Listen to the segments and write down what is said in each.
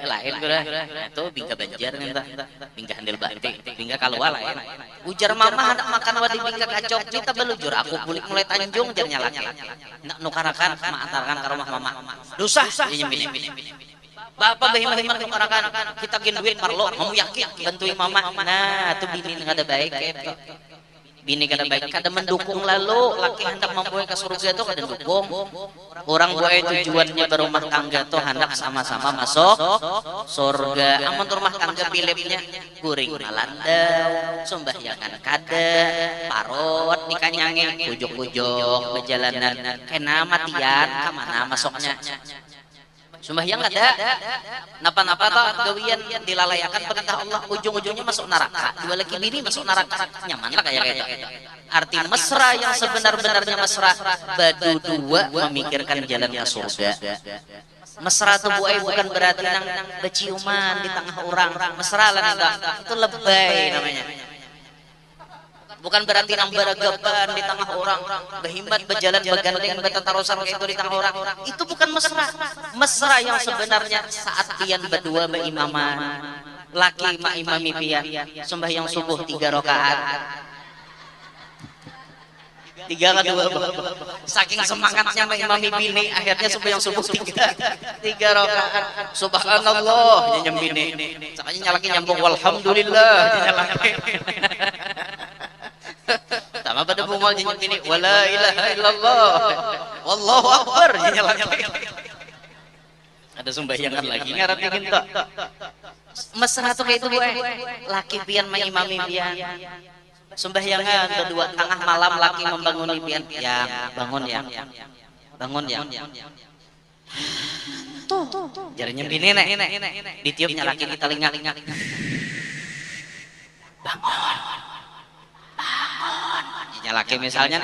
lain geura itu bingga banjar nya bingga handil bati bingga kalua lain ujar mama hendak makan wadi bingga kacok kita belujur aku kulit mulai tanjung jar nyalaki nak nukarakan maantarkan ka rumah mama dosa nyembini bapak bahima-hima nukarakan kita gin duit parlo kamu yakin bantuin mama nah itu bini kada baik gitu bini kada baik kada mendukung lalu laki hendak membawa ke surga itu kada dukung orang buat tujuannya berumah tangga tuh hendak sama-sama masuk surga amun rumah tangga pilihnya kuring malandau sembahyangan kada parot dikanyangi ujuk-ujuk berjalanan kena matian kemana masuknya sembahyang ada napa-napa toh gawian dilalayakan perintah Allah ujung-ujungnya masuk neraka dua laki bini masuk neraka nyaman lah kayak gitu arti mesra yang sebenar-benarnya mesra badu dua memikirkan jalan ke surga mesra tuh bukan berarti nang berciuman di tengah orang mesra lah itu lebay namanya bukan berarti nang beragapan di tengah orang berhimmat berjalan bergandeng bertatarusan kayak itu di tengah orang itu bukan mesra mesra yang sebenarnya saat pian berdua berimaman laki ma imami pian sembahyang subuh 3 rakaat 3 kedua saking semangatnya ma imami bini akhirnya sembahyang subuh 3 rakaat subhanallah nyembini sakanya nyalaki nyambung walhamdulillah nyalaki sama pada bungal jenyum ini wala ilaha illallah wallahu akbar ada sembahyangan lagi ngarap dingin tak mesra tuh kayak itu gue laki pian ma imami pian sembahyangan kedua tengah malam laki membanguni pian yang bangun yang tuh jarinya bini nek ditiupnya laki di telinga bangun nyalaki misalnya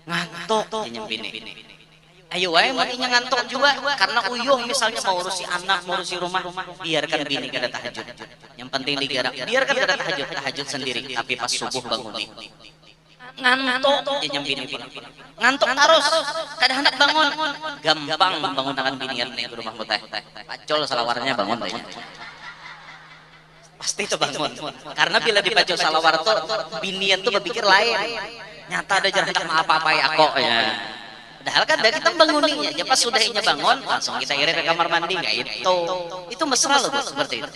ngantuk nyembini ayo wae matinya ngantuk juga karena uyuh misalnya mau urusi anak mau urusi rumah biarkan bini kada tahajud yang penting digarap biarkan kada tahajud sendiri tapi pas subuh bangun ngantuk nyembini ngantuk terus kada hendak bangun gampang bangun tangan bini di rumah muteh pacol salawarnya bangun teh pasti itu bangun karena bila dipacul salawar tuh binian tuh berpikir lain nyata ada jarak apa-apa ya kok ya padahal kan kita bangunin ya pas sudah inya bangun langsung kita irit ke kamar mandi nggak itu mesra loh seperti itu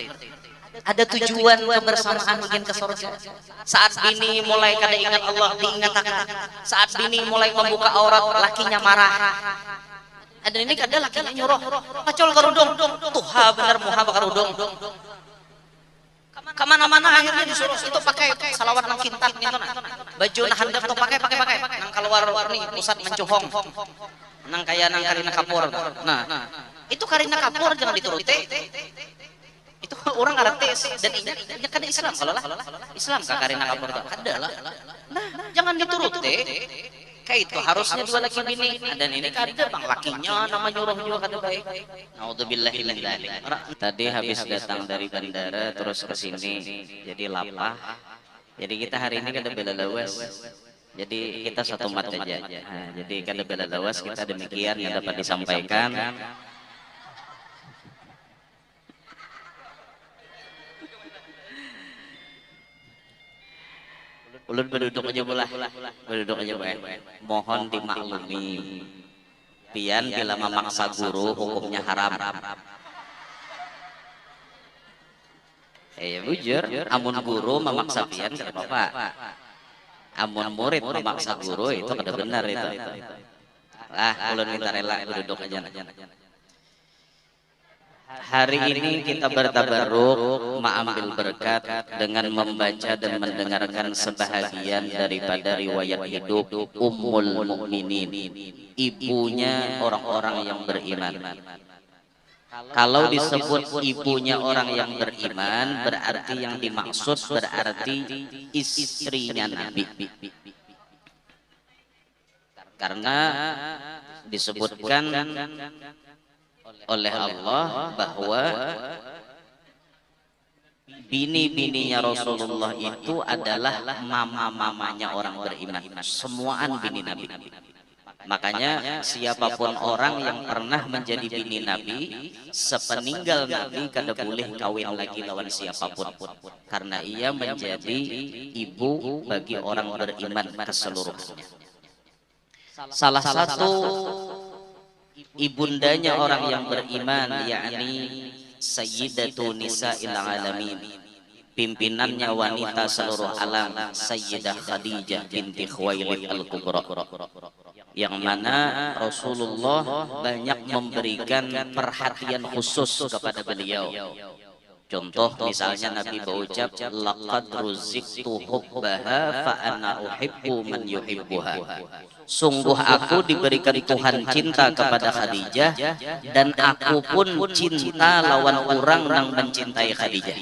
ada tujuan kebersamaan ingin ke surga saat bini mulai kada ingat Allah diingatkan saat bini mulai membuka aurat lakinya marah ada ini kada lakinya nyuruh pacul karudung tuh bener muha karudung kemana-mana akhirnya disuruh itu pakai salawat nang kintat gitu nah baju nah handap tuh pakai nang keluar nih pusat mencuhong nang kaya nang Karina Kapur nah itu Karina Kapur jangan dituruti itu orang artis dan ini kan Islam kalau lah Islam kak Karina Kapur ada lah nah jangan dituruti kayak itu harusnya dua laki bini dan ini kada bang lakinya nama nyuruh juga kada baik naudzubillahi min dzalik tadi habis datang dari bandara terus ke sini jadi lapah jadi kita hari ini kada bela lawas jadi kita satu mat aja nah, jadi kada bela lawas kita demikian yang dapat disampaikan ulun berduduk aja bolah berduduk aja bae mohon dimaklumi pian bila memaksa guru hukumnya haram ya bujur amun guru memaksa pian kada apa-apa amun murid memaksa guru itu kada benar itu lah ulun minta rela berduduk aja hari ini kita bertabaruk mengambil berkat dengan membaca dan mendengarkan sebahagian daripada riwayat hidup Ummul Mukminin, ibunya orang-orang yang beriman. Kalau disebut ibunya orang yang beriman, berarti yang dimaksud berarti istrinya Nabi. Karena disebutkan oleh Allah bahwa bini-bininya Rasulullah itu adalah mama-mamanya orang beriman, semuaan bini Nabi. Makanya siapapun orang yang pernah menjadi bini Nabi, sepeninggal Nabi kada boleh kawin lagi lawan siapapun, karena ia menjadi ibu bagi orang beriman keseluruhannya. Salah satu ibundanya orang yang beriman, yakni Sayyidatu Nisa'il Alamin, pimpinannya wanita seluruh alam, Sayyidah Khadijah binti Khuwailid Al-Kubra, yang mana Rasulullah banyak memberikan perhatian khusus kepada beliau. Contoh misalnya Nabi berucap, laqad ruziqtu hubbaha fa ana uhibbu man yuhibbuha. Sungguh aku diberikan Tuhan cinta kepada Khadijah, dan aku pun cinta lawan orang yang mencintai Khadijah.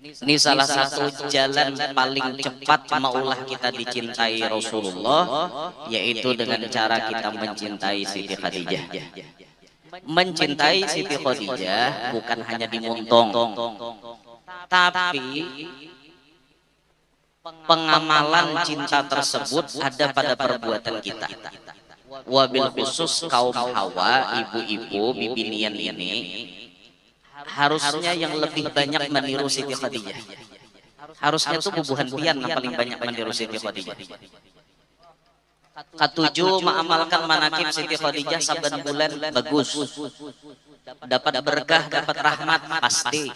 Ini salah satu jalan paling cepat maulah kita dicintai Rasulullah, yaitu dengan cara kita mencintai Siti Khadijah. Mencintai Siti Khadijah bukan hanya dimuntong, tapi pengamalan cinta tersebut ada pada perbuatan kita. Wabil khusus kaum Hawa, ibu-ibu bibinian ini harusnya yang lebih banyak meniru Siti Khadijah. Harusnya itu bubuhan pian yang paling banyak meniru Siti Khadijah. Ketujuh, mengamalkan manakib Siti Khadijah saban bulan bagus, dapat berkah, dapat rahmat pasti.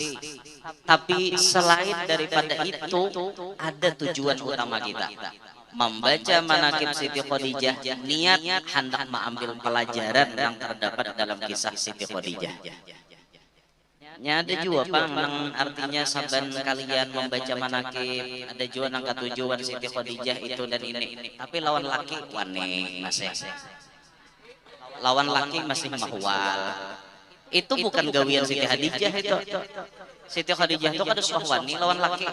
Tapi selain daripada itu, ada tujuan utama kita membaca manakib Siti Khadijah, niat hendak mengambil pelajaran yang terdapat dalam kisah Siti Khadijah. Ada juga pang nang artinya saban kalian membaca manakib, ada juga nang katujuan Siti Khadijah itu dan ini. Tapi lawan laki wane masih. Lawan laki masih mahwal. Itu bukan gawian Siti Khadijah itu. Siti Khadijah itu kada suahwani lawan laki.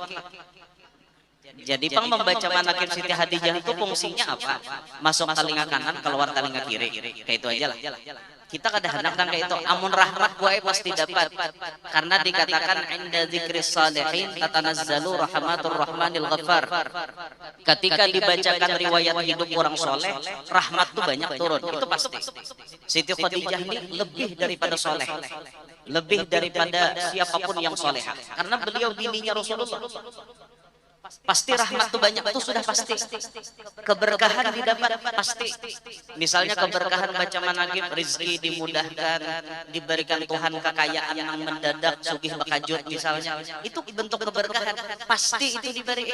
Jadi pang membaca manakib Siti Khadijah itu fungsinya apa? Masuk telinga kanan, keluar telinga kiri. Kayak itu aja lah. Kita kadang-kadang kan kayak itu, amun rahmat gue pasti dapat, karena dikatakan inda dzikris salihin tatanazzalu rahmatur rahmanil ghaffar. Ketika dibacakan riwayat hidup orang soleh, rahmat tuh banyak turun, itu pasti. Siti Khadijah ini lebih daripada soleh, lebih daripada siapapun yang soleh, karena beliau bininya Rasulullah. Pasti rahmat tuh banyak, tuh sudah pasti. Keberkahan didapat pasti. Misalnya keberkahan baca manakib, rezeki dimudahkan, diberikan Tuhan kekayaan yang mendadak, sugih bakajut misalnya, itu bentuk keberkahan, pasti itu diberi.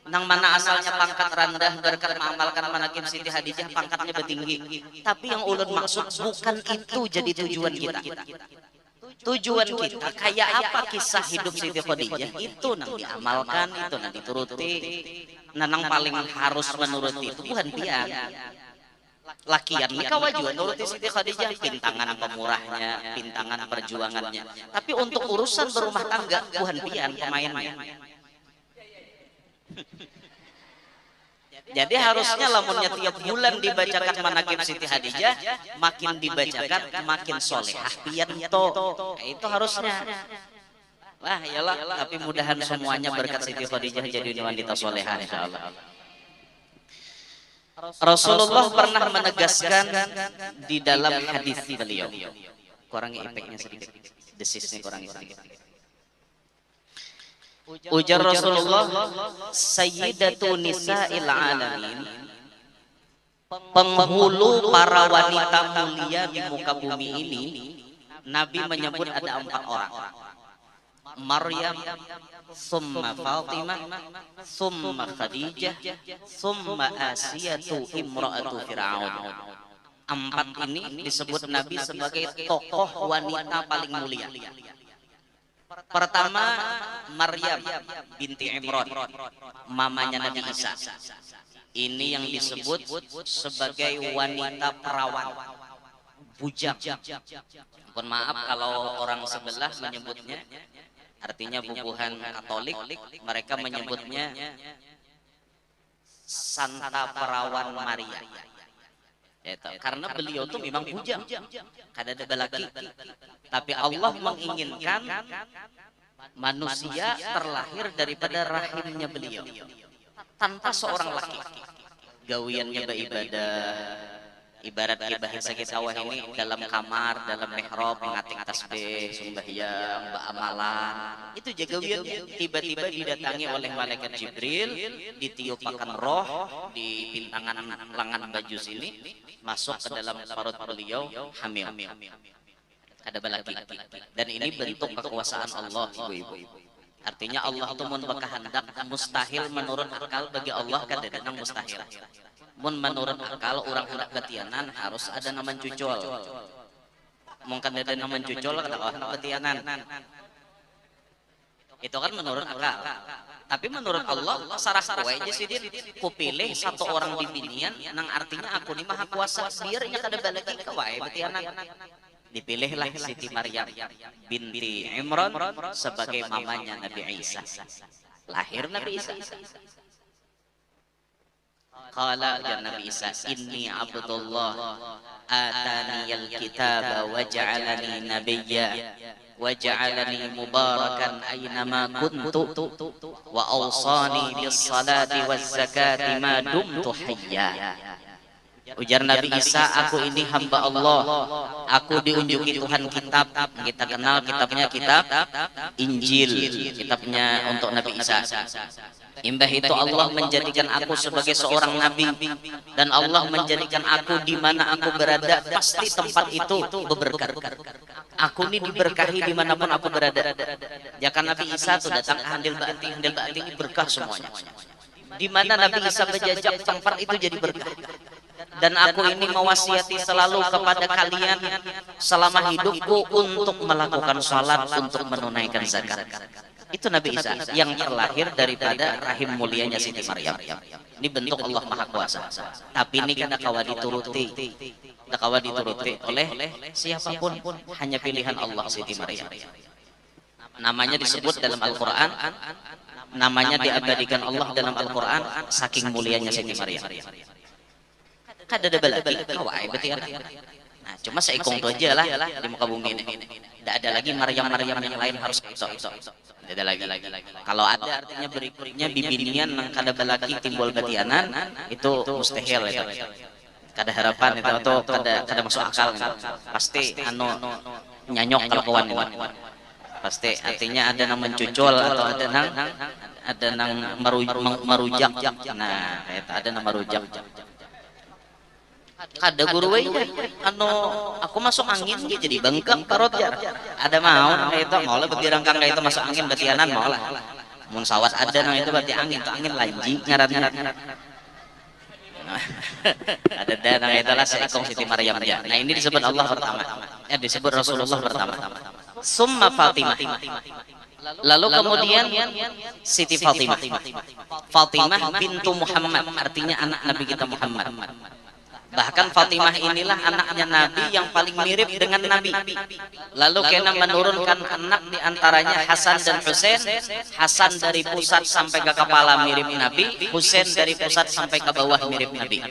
Nang mana asalnya pangkat rendah berkat mengamalkan manakib Siti Khadijah pangkatnya bertinggi. Tapi yang ulun maksud bukan itu jadi tujuan kita. Tujuan kita kayak apa kisah hidup Siti Khadijah itu nang diamalkan, itu nang dituruti. Nang paling harus menuruti itu bukan pian. Lakian nikah wajib nuruti Siti Khadijah, pintangan pemurahnya, pintangan perjuangannya. Tapi untuk urusan berumah tangga bukan pian pemainnya. Jadi harusnya lamunnya tiap bulan dibacakan manakib Siti Khadijah, makin dibacakan makin solehah pian to. Itu harusnya. Wah iyalah, tapi mudahan semuanya berkat Siti Khadijah jadi wanita solehah insyaallah. Rasulullah pernah menegaskan di dalam hadis beliau. Kurangi efeknya sedikit. Desisnya kurangi sedikit. Ujar Rasulullah, Sayyidatu Nisa'il Alamin, penghulu para wanita mulia di muka bumi ini. Nabi menyebut ada 4 orang: Maryam, summa Fatimah, summa Khadijah, summa Asiyatu imra'atu Fir'aun. 4 ini disebut Nabi sebagai tokoh wanita paling mulia. Pertama, Maryam binti Imran, mamanya Nabi Isa. Ini yang disebut sebagai wanita perawan, bujang. Mohon maaf kalau orang sebelah menyebutnya, artinya bubuhan Katolik, mereka menyebutnya Santa Perawan Maria. Karena beliau tuh memang bujang, kada ada laki. Tapi Allah menginginkan manusia terlahir daripada rahimnya beliau tanpa seorang laki. gawiannya beribadah. Ibarat bahasa kita wah ini dalam kamar, dalam mihrab ngating tasbih, sembahyang, amalan. Itu jaga gawiannya. Tiba-tiba didatangi oleh malaikat Jibril, ditiupakan roh di pintangan lengan baju sini, masuk ke dalam perut beliau hamil. Ada balaki. Dan ini bentuk kekuasaan Allah, ibu-ibu. Artinya Allah itu mun berkehendak mustahil menurut akal bagi Allah kadang-kadang mustahil. Mun menurut akal orang hendak betianan harus ada nama cucul. Mungkin ada nama cucul kata orang betianan. Itu kan menurut akal. Tapi menurut Allah sarah wae aja sih dia kupilih satu orang di binian nang artinya aku ini maha kuasa biar nya kada balaki ka wae betianan. Dipilihlah Siti Maryam binti Imran sebagai mamanya Nabi Isa. Lahir Nabi Isa. Qala ya Nabi Isa, inni abdullah ataniyal kitaba wa ja'alani nabiyya wa ja'alani mubarakan aynama kuntu wa awsani bis salati waz zakati ma dumtu hayya. Ujar Nabi Isa, aku ini hamba Allah, aku diunjuki Tuhan kitab. Kita kenal kitabnya kitab Injil, kitabnya untuk Nabi Isa. Imbah itu Allah menjadikan aku sebagai seorang nabi, dan Allah menjadikan aku di mana aku berada pasti tempat itu berberkah. Aku ini diberkahi dimanapun aku berada. Jangan Nabi Isa tuh datang ke Handil Ba'ti ini berkah semuanya. Di mana Nabi Isa berjajak tempat itu jadi berkah. Dan aku ini mewasiati selalu kepada kalian selama hidupku untuk melakukan salat, untuk menunaikan zakat. Itu Nabi Isa yang terlahir daripada rahim mulianya Siti Maryam. Ini bentuk Allah Maha Kuasa. Tapi ini kita kawa dituruti. Kita kawa dituruti oleh siapapun, hanya pilihan Allah Siti Maryam. Namanya disebut dalam Al-Quran, namanya diabadikan Allah dalam Al-Quran, saking mulianya Siti Maryam. Kada ada balaki kawai betul. Nah, cuma seikung itu aja lah di muka bumi ini. Tidak ada lagi Maryam-Maryam yang lain harus itu. Tidak ada lagi. Kalau ada artinya berikutnya bibinian yang kada balaki timbul betianan itu mustahil itu. Kada harapan itu atau kada masuk akal itu. Pasti nyanyok kalau kawan itu. Pasti artinya ada yang mencucul atau ada yang merujak. Nah, itu ada yang merujak. Kada guru aja aku masuk angin jadi bengkak parot ya ada mau kayak itu mau lah berdirangkang kayak itu masuk angin betianan mau lah mun sawat ada nang itu berarti angin tuh angin lanji ngaran ada nang itu lah seekong Siti Maryam ya. Nah ini disebut Allah pertama disebut Rasulullah pertama summa Fatimah lalu kemudian Siti Fatimah bintu Muhammad artinya anak Nabi kita Muhammad. Bahkan Fatimah inilah anaknya Nabi yang paling mirip dengan Nabi. Lalu kena menurunkan anak diantaranya Hasan dan Husain. Hasan dari pusat sampai ke kepala mirip Nabi, Husain dari pusat sampai ke bawah mirip Nabi.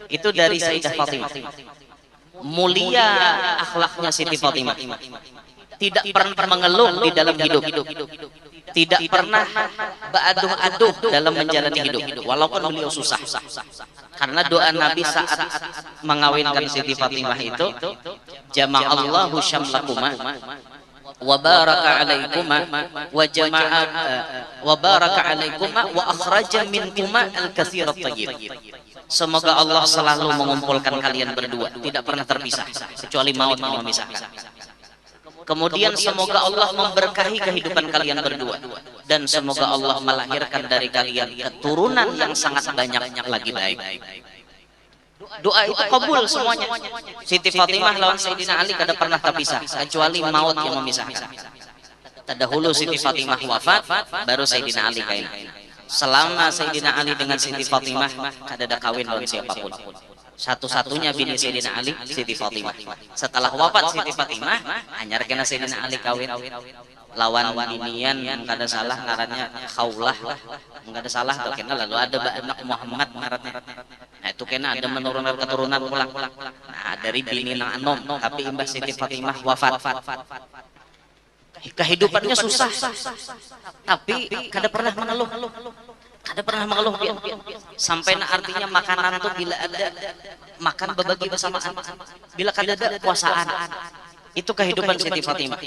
Itu dari Sayyidah Fatimah. Mulia akhlaknya Siti Fatimah. Tidak pernah mengeluh di dalam hidup. Tidak pernah beaduh-aduh dalam menjalani hidup. Walaupun beliau susah. Karena doa Nabi saat mengawinkan Siti Fatimah itu, jama'allahu syamlakuma wa baraka alaikuma wa jama'a wa baraka alaikuma wa akhraja minkuma al-katsirat thayyib. Semoga Allah selalu mengumpulkan kalian berdua, tidak pernah terpisah kecuali maut yang memisahkan. Kemudian semoga Allah memberkahi kehidupan kalian berdua dan semoga Allah melahirkan dari kalian keturunan yang sangat banyak lagi baik. Doa itu kabul semuanya. Siti Fatimah lawan Sayyidina Ali kada pernah terpisah kecuali maut yang memisahkan. Terdahulu Siti Fatimah wafat, baru Sayyidina Ali kain. Selama Sayyidina Ali dengan Siti Fatimah kada ada kawin lawan siapapun. Satu-satunya bini Sayyidina Ali Siti Fatimah. Setelah wafat Siti Fatimah hanya kena Sayyidina Ali kawin lawan binian kada salah ngarannya Khaulah kada salah tuh kena lalu ada anak Muhammad ngarannya. Nah itu kena ada menurunkan keturunan pulang. Nah dari bini nang anom tapi imbah Siti Fatimah wafat. Kehidupannya susah tapi kada pernah mengeluh. Kada pernah mengeluh dia. Sampai na artinya makanan tuh bila ada makan berbagi bersamaan. Bila kada ada puasaan. Itu kehidupan Siti Fatimah.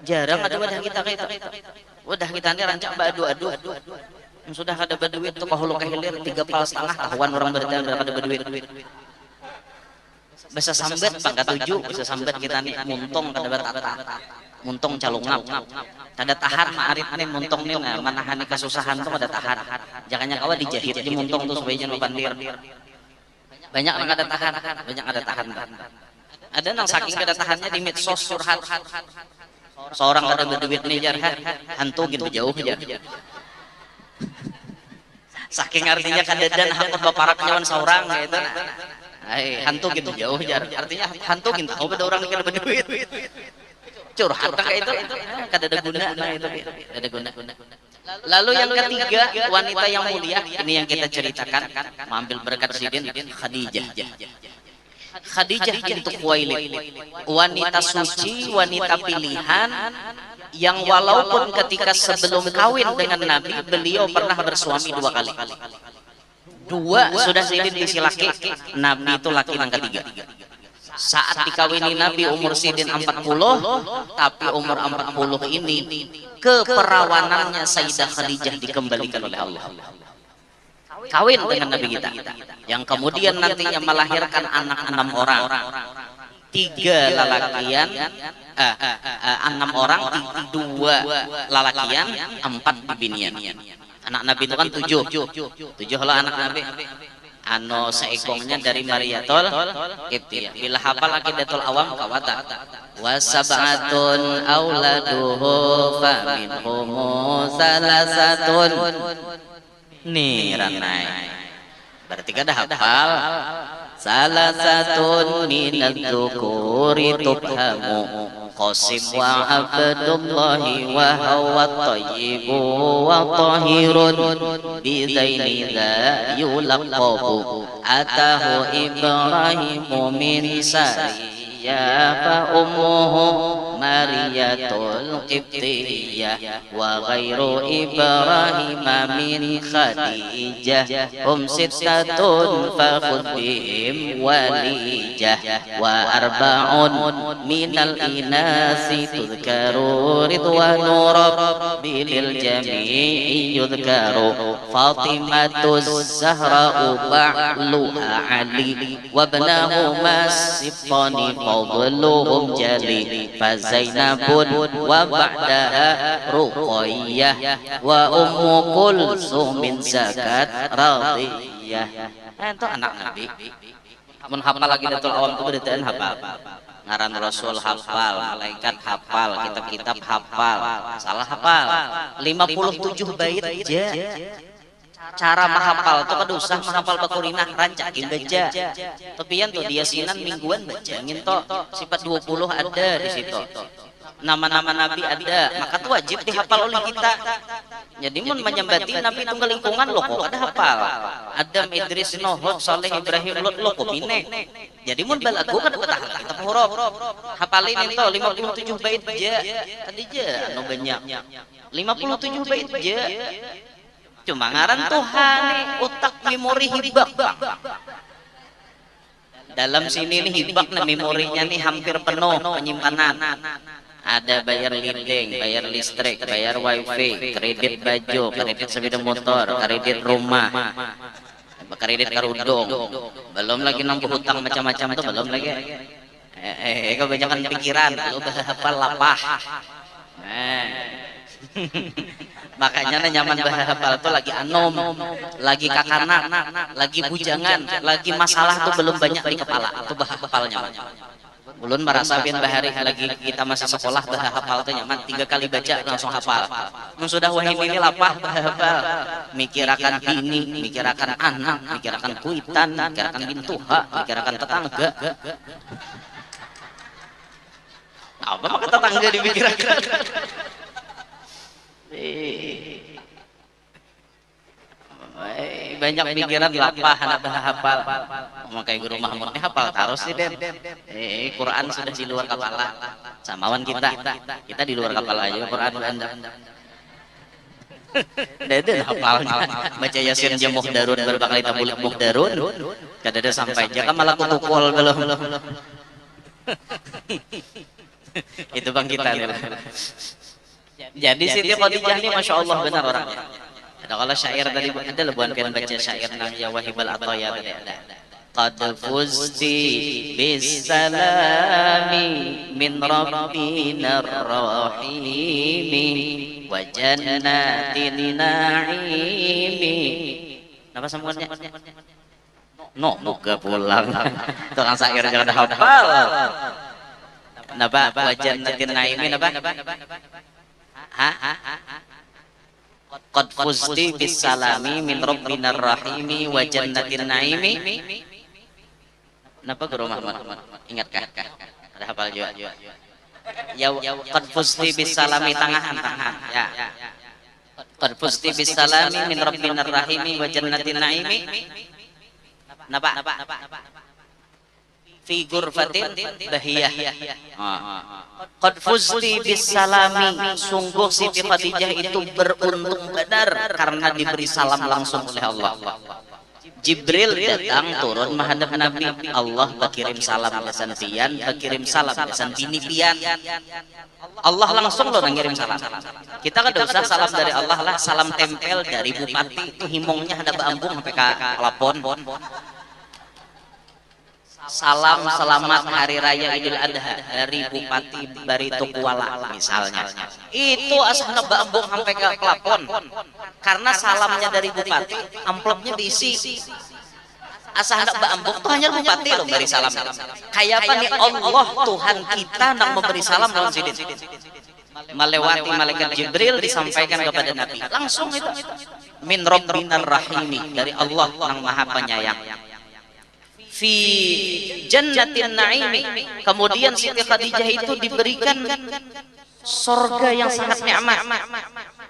Jarang ada wadah kita kayak itu. Wadah kita ini rancak adu-adu. Sudah kada berduit tuh kahulu kehilir 3,5 tahuan orang berjalan kada berduit. Bisa sambat bangga 7, bisa sambat kita nih muntung kada bertata. Muntung calungap. Kada tahan maarit nih muntung nih manahani kesusahan tuh kada tahan. Jangannya kawa dijahit di muntung tuh supaya jangan bandir. Banyak yang kada tahan, banyak kada tahan. Ada nang saking kada tahannya di medsos curhat. Seorang kada berduit nih jar hantu gitu jauh jar. Saking artinya kadadan hakut baparak nyawan seorang gitu. Hantu gitu jauh jar. Artinya hantu gitu tahu pada orang kada berduit. Curhat kayak itu kada ada guna nah itu ada guna. Lalu yang ketiga wanita yang mulia ini yang kita ceritakan mengambil berkat sidin Khadijah. Khadijah bintu Khuwailid, wanita suci, wanita pilihan yang walaupun ketika sebelum kawin dengan Nabi beliau pernah bersuami 2 kali. 2 sudah sidin bisi laki, Nabi itu laki yang ketiga. Saat dikawini Nabi umur sidin 40, tapi umur 40 ini keperawanannya Sayyidah Khadijah dikembalikan oleh Allah. Kawin dengan Nabi kita yang kemudian nantinya melahirkan anak 6 orang, 3 lalakian 6 orang, 2 lalakian, 4 bibinian. Anak Nabi itu kan 7 lah anak Nabi. Seekongnya dari Mariyatul Qibtiyah. Bila hafal Aqidatul Awam kawata wa sab'atun auladuhu faminhum salasatun nih ranai. Berarti kada hafal salasatun minadz-dzukuri tubhamu Qasim wa Abdullahi wa huwa tayyibu wa tahirun bidaini la yulaqabu atahu Ibrahimu min Sariyah fa ummuhu Mariyatul Qibtiyah wa ghairu Ibrahim min Khadijah sittatun fa khudbihim walijah wa arba'un minal inasi tudkaru ridwanu rabbil jami'i yudkaru Fatimatuz Zahra'u ba'luha Ali wa ibnahu Masibtani fadluhum jali Fazainabun wa ba'daha Ruqayyah wa Ummu Kulsumin zakat radiyah. Itu anak Nabi. Mun hafal lagi Datul Awam itu beritaan hafal. Ngaran Rasul hafal, malaikat hafal, kitab-kitab hafal, salah hafal. 57 bait aja. Cara menghafal itu kada usah menghafal bakurinah rancakin baca. Tapi yang tuh dia sinan mingguan baca nginto sifat 20 ada di situ. Nama-nama Nabi ada, maka itu wajib dihafal oleh kita. Jadi mun menyembati Nabi tunggal lingkungan lo kok ada hafal. Adam, Idris, Nuh, Saleh, Ibrahim, Lut lo kok bine. Jadi mun balagu kan betah kitab huruf. Hafalin itu 57 bait aja. Tadi aja anu banyak. 57 bait aja. Cuma ngaran Tuhan utak memori hibak. Dalam sini nih hibak nih memorinya nih hampir penuh penyimpanan. Ada bayar listrik, bayar listrik, bayar wifi, kredit baju, kredit sepeda motor, kredit rumah, kredit karudung, belum lagi nambah hutang macam-macam tuh belum lagi. Kebanyakan pikiran, lu bahapal lapah. Makanya nyaman bahapal tuh lagi anom, lagi kakanak, lagi bujangan, lagi masalah tuh belum banyak di kepala, tuh bahapal nyaman. Ulun merasa bin bahari lagi kita masih sekolah bahapal tuh nyaman 3 kali baca langsung hafal. Sudah wahim ini lapah bahapal, mikirakan bini, mikirakan anak, mikirakan kuitan, mikirakan bintuha, mikirakan tetangga. Apa maka tetangga dimikirkan? Banyak pikiran lapah anak hafal. Makanya guru Mahmud ini hafal terus sih Den. Quran sudah di luar kepala. Samawan kita di luar kepala aja Quran Anda. Dede hafalnya baca Yasin jeung Muhdarun berbakal tabul Muhdarun kadada sampai jaka malah kutukul belum. Itu bang kita nih. Jadi Siti Khadijah ini masya Allah benar orangnya. Ada kalau syair tadi ada lebuan kan baca syair nang ya wahibal atoya tadi ada. Qad fuzti bisalami min rabbina rahimi wa jannatin na'imi. Napa sambungannya? No, moga pulang. Tukang syair jangan hafal. Napa wa jannatin na'imi napa? Qad fuzti bisalami min rabbina rahimi wa jannatin na'imi. Napa Guru Muhammad? Ingatkah? Ada hafal juga. Ya qad fuzti bisalami tangahan. Ya. Qad fuzti bisalami min rabbina rahimi wa jannatin na'imi. Napa? Fi ghurfatin bahiyah. Qad fuzti bisalami, sungguh Siti Khadijah itu beruntung benar karena diberi salam langsung oleh Allah. Jibril datang turun menghadap Nabi, Allah berkirim salam besan pian, berkirim salam besan bini pian. Allah langsung loh ngirim salam. Kita kan usah salam dari Allah lah, salam tempel dari bupati itu himongnya ada bambung sampai ke lapon. Salam selamat hari raya Idul Adha dari Bupati Barito Kuala misalnya. Itu asal bambung sampai ke plafon. Karena salamnya dari Bupati, amplopnya diisi. Asal bambung tuh hanya Bupati loh beri salam. Kayak apa nih Allah Tuhan kita nak memberi salam lawan sidin. Melewati malaikat Jibril disampaikan kepada Nabi. Langsung itu min rabbinar rahimi, dari Allah yang Maha Penyayang. Fi jannatin na'imi, kemudian Siti Khadijah itu diberikan surga yang sangat nikmat.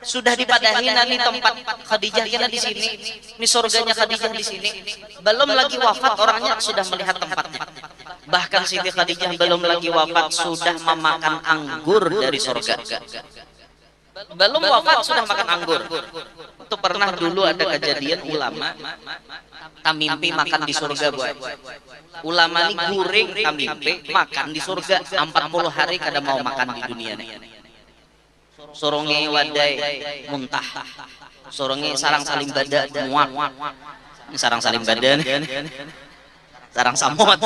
Sudah dipadahi nanti tempat Khadijah kena di sini. Ini surganya Khadijah di sini. Belum lagi wafat orangnya sudah melihat tempatnya. Bahkan Siti Khadijah belum lagi wafat sudah memakan anggur dari surga. Belum wafat sudah makan anggur. Itu pernah dulu ada kejadian ulama tamimpi makan di surga buat. Ulama ini guring tamimpi makan di surga 40 hari kada mau makan di dunia nih. Soronge wadai muntah. Soronge sarang salim bada muak. Sarang salim bada nih. Sarang samot.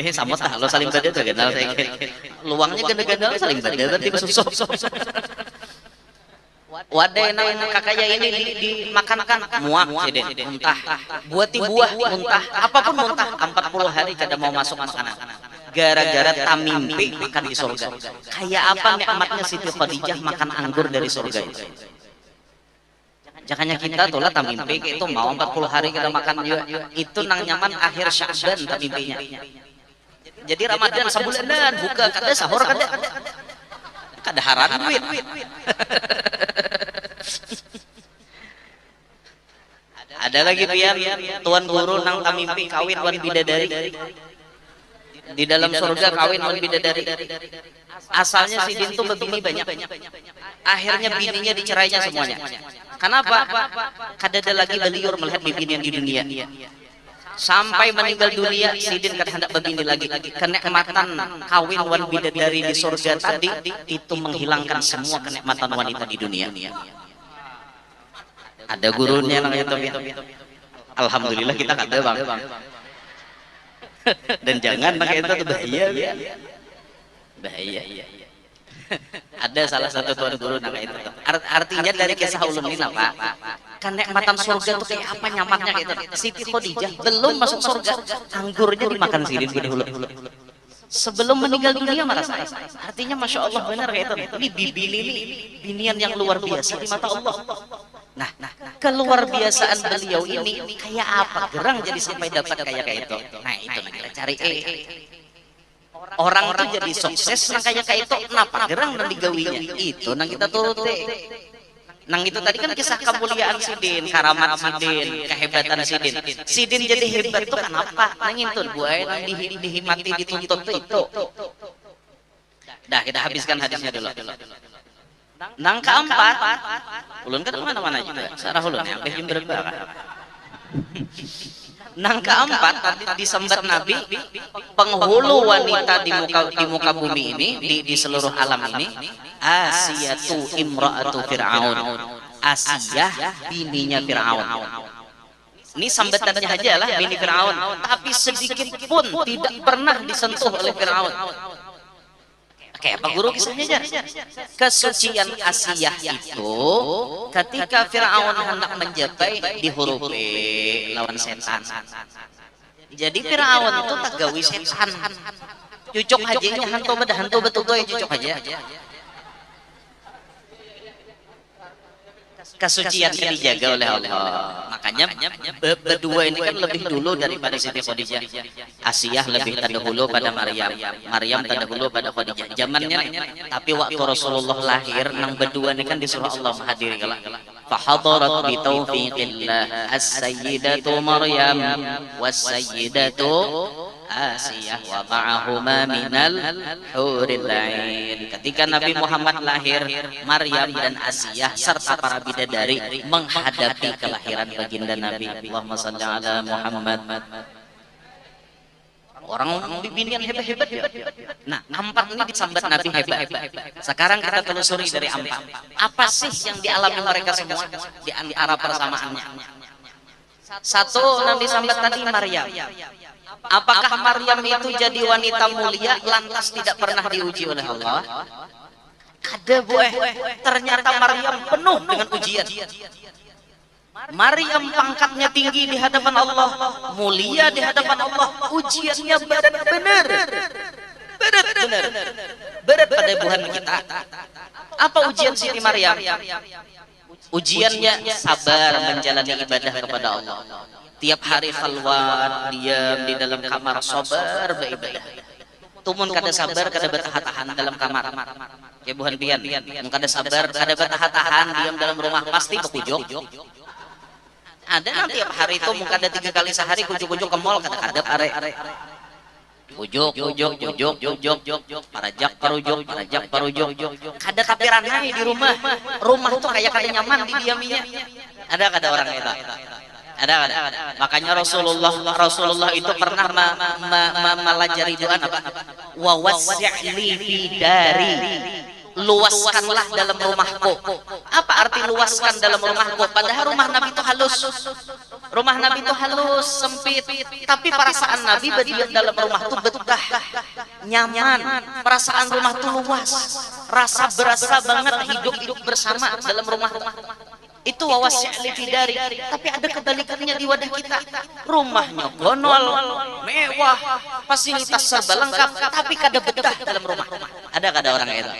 Samot dah lo salim bada tuh kenal saya. Luangnya ganda-ganda salim bada berarti kesusuk. Wadai nang kakaknya ini dimakan-makan muak sidin muntah, buati buah muntah, apapun muntah 40 hari kada mau masuk makanan gara-gara tamimpi makan di surga. Kayak apa nikmatnya Siti Khadijah makan anggur dari surga itu. Jangannya kita tuh lah tamimpi itu mau 40 hari kada makan juga, itu nang nyaman akhir Sya'ban tamimpinya. Jadi Ramadan sebulanan buka kada sahur kada haram duit. Ada lagi pian tuan guru nang tamimpi kawin wan bidadari. Di dalam surga kawin wan bidadari. Asalnya si Din tuh begini banyak. Akhirnya bininya dicerainya semuanya. Kenapa? Kadada lagi beliur melihat bini yang di dunia. Sampai meninggal dunia Sidin kada hendak begini lagi. Kenikmatan kawin wan bidadari di surga tadi itu menghilangkan semua kenikmatan wanita di dunia. Ada gurunya nang itu. Alhamdulillah kita kada bang. Dan jangan nang itu bahaya. Bahaya. Ada salah satu tuan guru nang itu. Artinya dari kisah ulum ini apa? Kenikmatan surga itu kayak apa nyamannya gitu. Siti Khadijah belum masuk surga, anggurnya dimakan Sidin gede hulu. Sebelum meninggal dunia merasa. Artinya masya Allah benar kayak itu. Ini binian yang luar biasa di mata Allah. Nah, keluar biasaan beliau ini kayak apa? Gerang jadi sampai dapat kayak itu. Nah itu kita cari. Orang tuh jadi sukses nang kayak itu. Kenapa? Gerang nang digawinya. Itu nang kita turuti. Nang itu tadi kan kisah kemuliaan Sidin, karamat Sidin, kehebatan Sidin. Sidin jadi hebat itu kenapa? Nang itu buaya nang dihimati dituntut itu. Dah kita habiskan hadisnya dulu. Nang keempat, ulun kan kemana-mana juga. Sarah ulun yang bikin berbarang. Nang keempat tadi disembat Nabi, penghulu wanita di muka bumi ini, di seluruh alam ini, Asiyatu imra'atu Fir'aun. Asiyah bininya Fir'aun. Ini sambatannya aja lah bini Fir'aun, tapi sedikit pun tidak pernah disentuh oleh Fir'aun. Oke, apa guru kisahnya aja? Kesucian Asiyah itu ketika Fir'aun hendak menjabai di huruf B lawan setan. Jadi Fir'aun itu tagawi setan. Cucuk hajinya hantu betul ya cucuk aja. Kesucian ini dijaga oleh Allah. Makanya berdua ini kan lebih dulu daripada Siti Khadijah. Asiyah lebih terdahulu pada Maryam. Maryam terdahulu pada Khadijah. Zamannya, tapi waktu Rasulullah lahir, nang berdua ini kan disuruh Allah menghadiri kelak. Fahadarat bi taufiqillah as-sayyidatu Maryam was-sayyidatu Asiyah wa ma'ahuma minal huril ain. Ketika Nabi Muhammad lahir, Maryam dan Asiyah serta para bidadari menghadapi kelahiran baginda Nabi. Allahumma shalli ala Muhammad. Orang binian hebat-hebat ya. Nah, empat ini disambat Nabi hebat. Sekarang kita telusuri dari empat. Apa sih yang dialami mereka semua di antara persamaannya? Satu, Nabi sambat tadi Maryam. Apakah Maryam itu jadi wanita mulia lantas tidak pernah diuji oleh Allah? Kada buah. Ternyata Maryam penuh dengan ujian. Maryam pangkatnya tinggi di hadapan Allah, mulia di hadapan Allah, ujiannya benar-benar berat pada Tuhan kita. Apa ujian Siti Maryam? Ujiannya sabar menjalani ibadah kepada Allah. Tiap hari khalwat, diam di dalam kamar, sabar beribadah. Tumun kada sabar, kada bertahan dalam kamar. Ya buhan pian, kada sabar, kada bertahan diam dalam rumah pasti berkujung. Ada nanti tiap hari itu mungkin ada 3 kali sehari kujuk-kujuk ke mall, kada are. Ujuk, parajak parujuk. Kada tapiranai di rumah. Rumah tuh kayak kada nyaman di diaminya. Ada orang itu. Ada. Makanya Rasulullah itu pernah melajari doa apa? Wa wasi'li fi dari. Luaskanlah dalam rumahku. Apa arti luaskan dalam rumahku? Padahal rumah Nabi itu halus. Rumah Nabi itu halus, sempit. Tapi perasaan Nabi berdiam dalam rumah itu betah, nyaman. Perasaan rumah itu luas. Berasa banget hidup bersama dalam rumah. Itu wawasya dari. Tapi ada kebalikannya di wadah kita. Rumahnya gonol, mewah, fasilitas serba lengkap, tapi kada betah dalam rumah. Ada orang itu.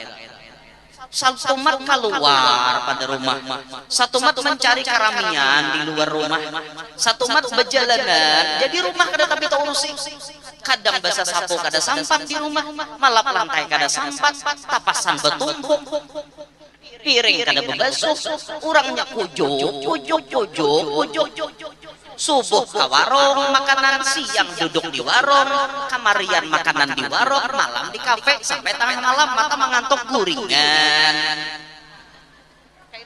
Satu mat keluar pada rumah, satu mat mencari karamian di luar rumah, satu mat berjalanan. Jadi rumah kada tapi tak urusi. Kadang basah sapu kada sampan di rumah, malap lantai kada sampan, tapasan bertumpuk, piring kada bebasuh, orangnya kujuk. Subuh ke warung makanan, siang duduk di warung, kamarian makanan di warung, malam di kafe, sampai tengah malam mata mengantuk guringan.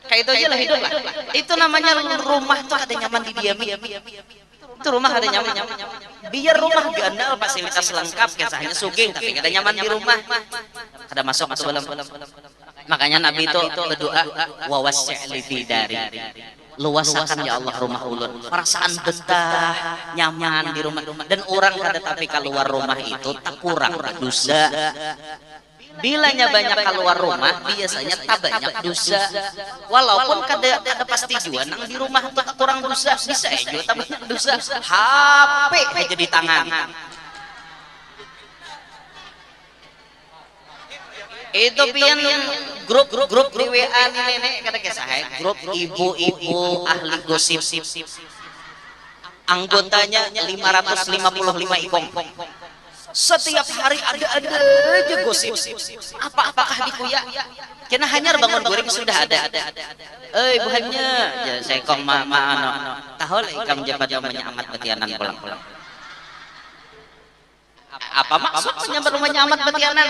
Kayak itu aja lah hidup lah. Itu namanya rumah tuh ada nyaman di diami. Itu rumah ada nyaman. Biar rumah gandal fasilitas lengkap, kisahnya sugih, tapi ada nyaman di rumah. Ada masuk dalam. Makanya Nabi itu berdoa wawas'li fi dari. Luasakan ya Allah rumah ulun, perasaan betah, nyaman di rumah. Dan orang kada tapi keluar rumah itu tak kurang dosa. Bilanya banyak keluar rumah, biasanya tak banyak dosa. Walaupun kada pasti juga nang di rumah tak kurang dosa, bisa aja tak banyak dosa. HP aja di tangan. Itu pian grup di WA nenek kada kisah grup ibu-ibu ahli gosip. Anggotanya 555 ikong. Setiap hari ada aja gosip. Apakah dikuya? Kena hanyar bangun goreng sudah ada. Buhannya ya saya kong tahu lah ikam jabat namanya amat betianan pulang. Apa maksudnya berumahnya amat betianan?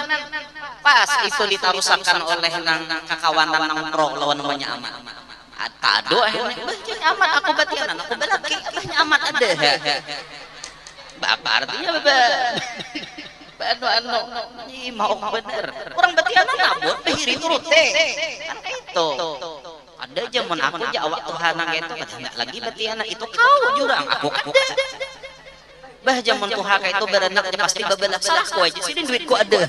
Pas itu ditarusakan oleh nang kakawanan nang pro lawan namanya amat. Tado akhirnya bahnya amat aku betianan aku belaki bahnya amat ada. Bapak artinya anu mau bener. Orang betianan nabut behiri turute. Kan itu. Ada zaman aku jawab Tuhan gitu enggak lagi betianan itu kau jurang aku ada. Bah jaman tuhaka itu berenaknya pasti bebelah salah ku aja sini duitku ada.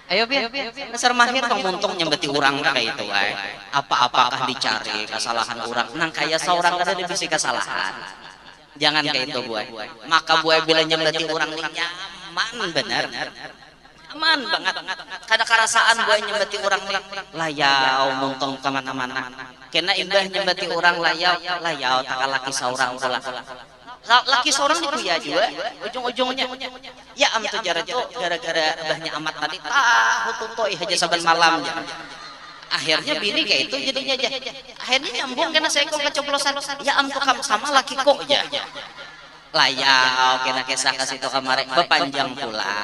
Ayo biar dasar mahir tong muntung nyembeti urang kayak itu wae. Apa-apakah dicari kesalahan urang nang kaya seorang kada dibisi kesalahan. Jangan kayak itu buai. Maka buai bila nyembeti urang nyaman bener. Aman banget. Kada karasaan buai nyembeti urang layau muntung ka mana-mana. Kena imbah nyembeti urang layau takalaki saurang pula. Laki seorang itu ya juga ujung-ujungnya ya am tuh jarak itu gara-gara abahnya amat tadi hututoi aja saban malam ya. Akhirnya bini kayak itu jadinya aja akhirnya nyambung karena saya kok kecoplosan ya am tuh sama laki kok aja layau kena kisah kasih itu kemarin bepanjang pula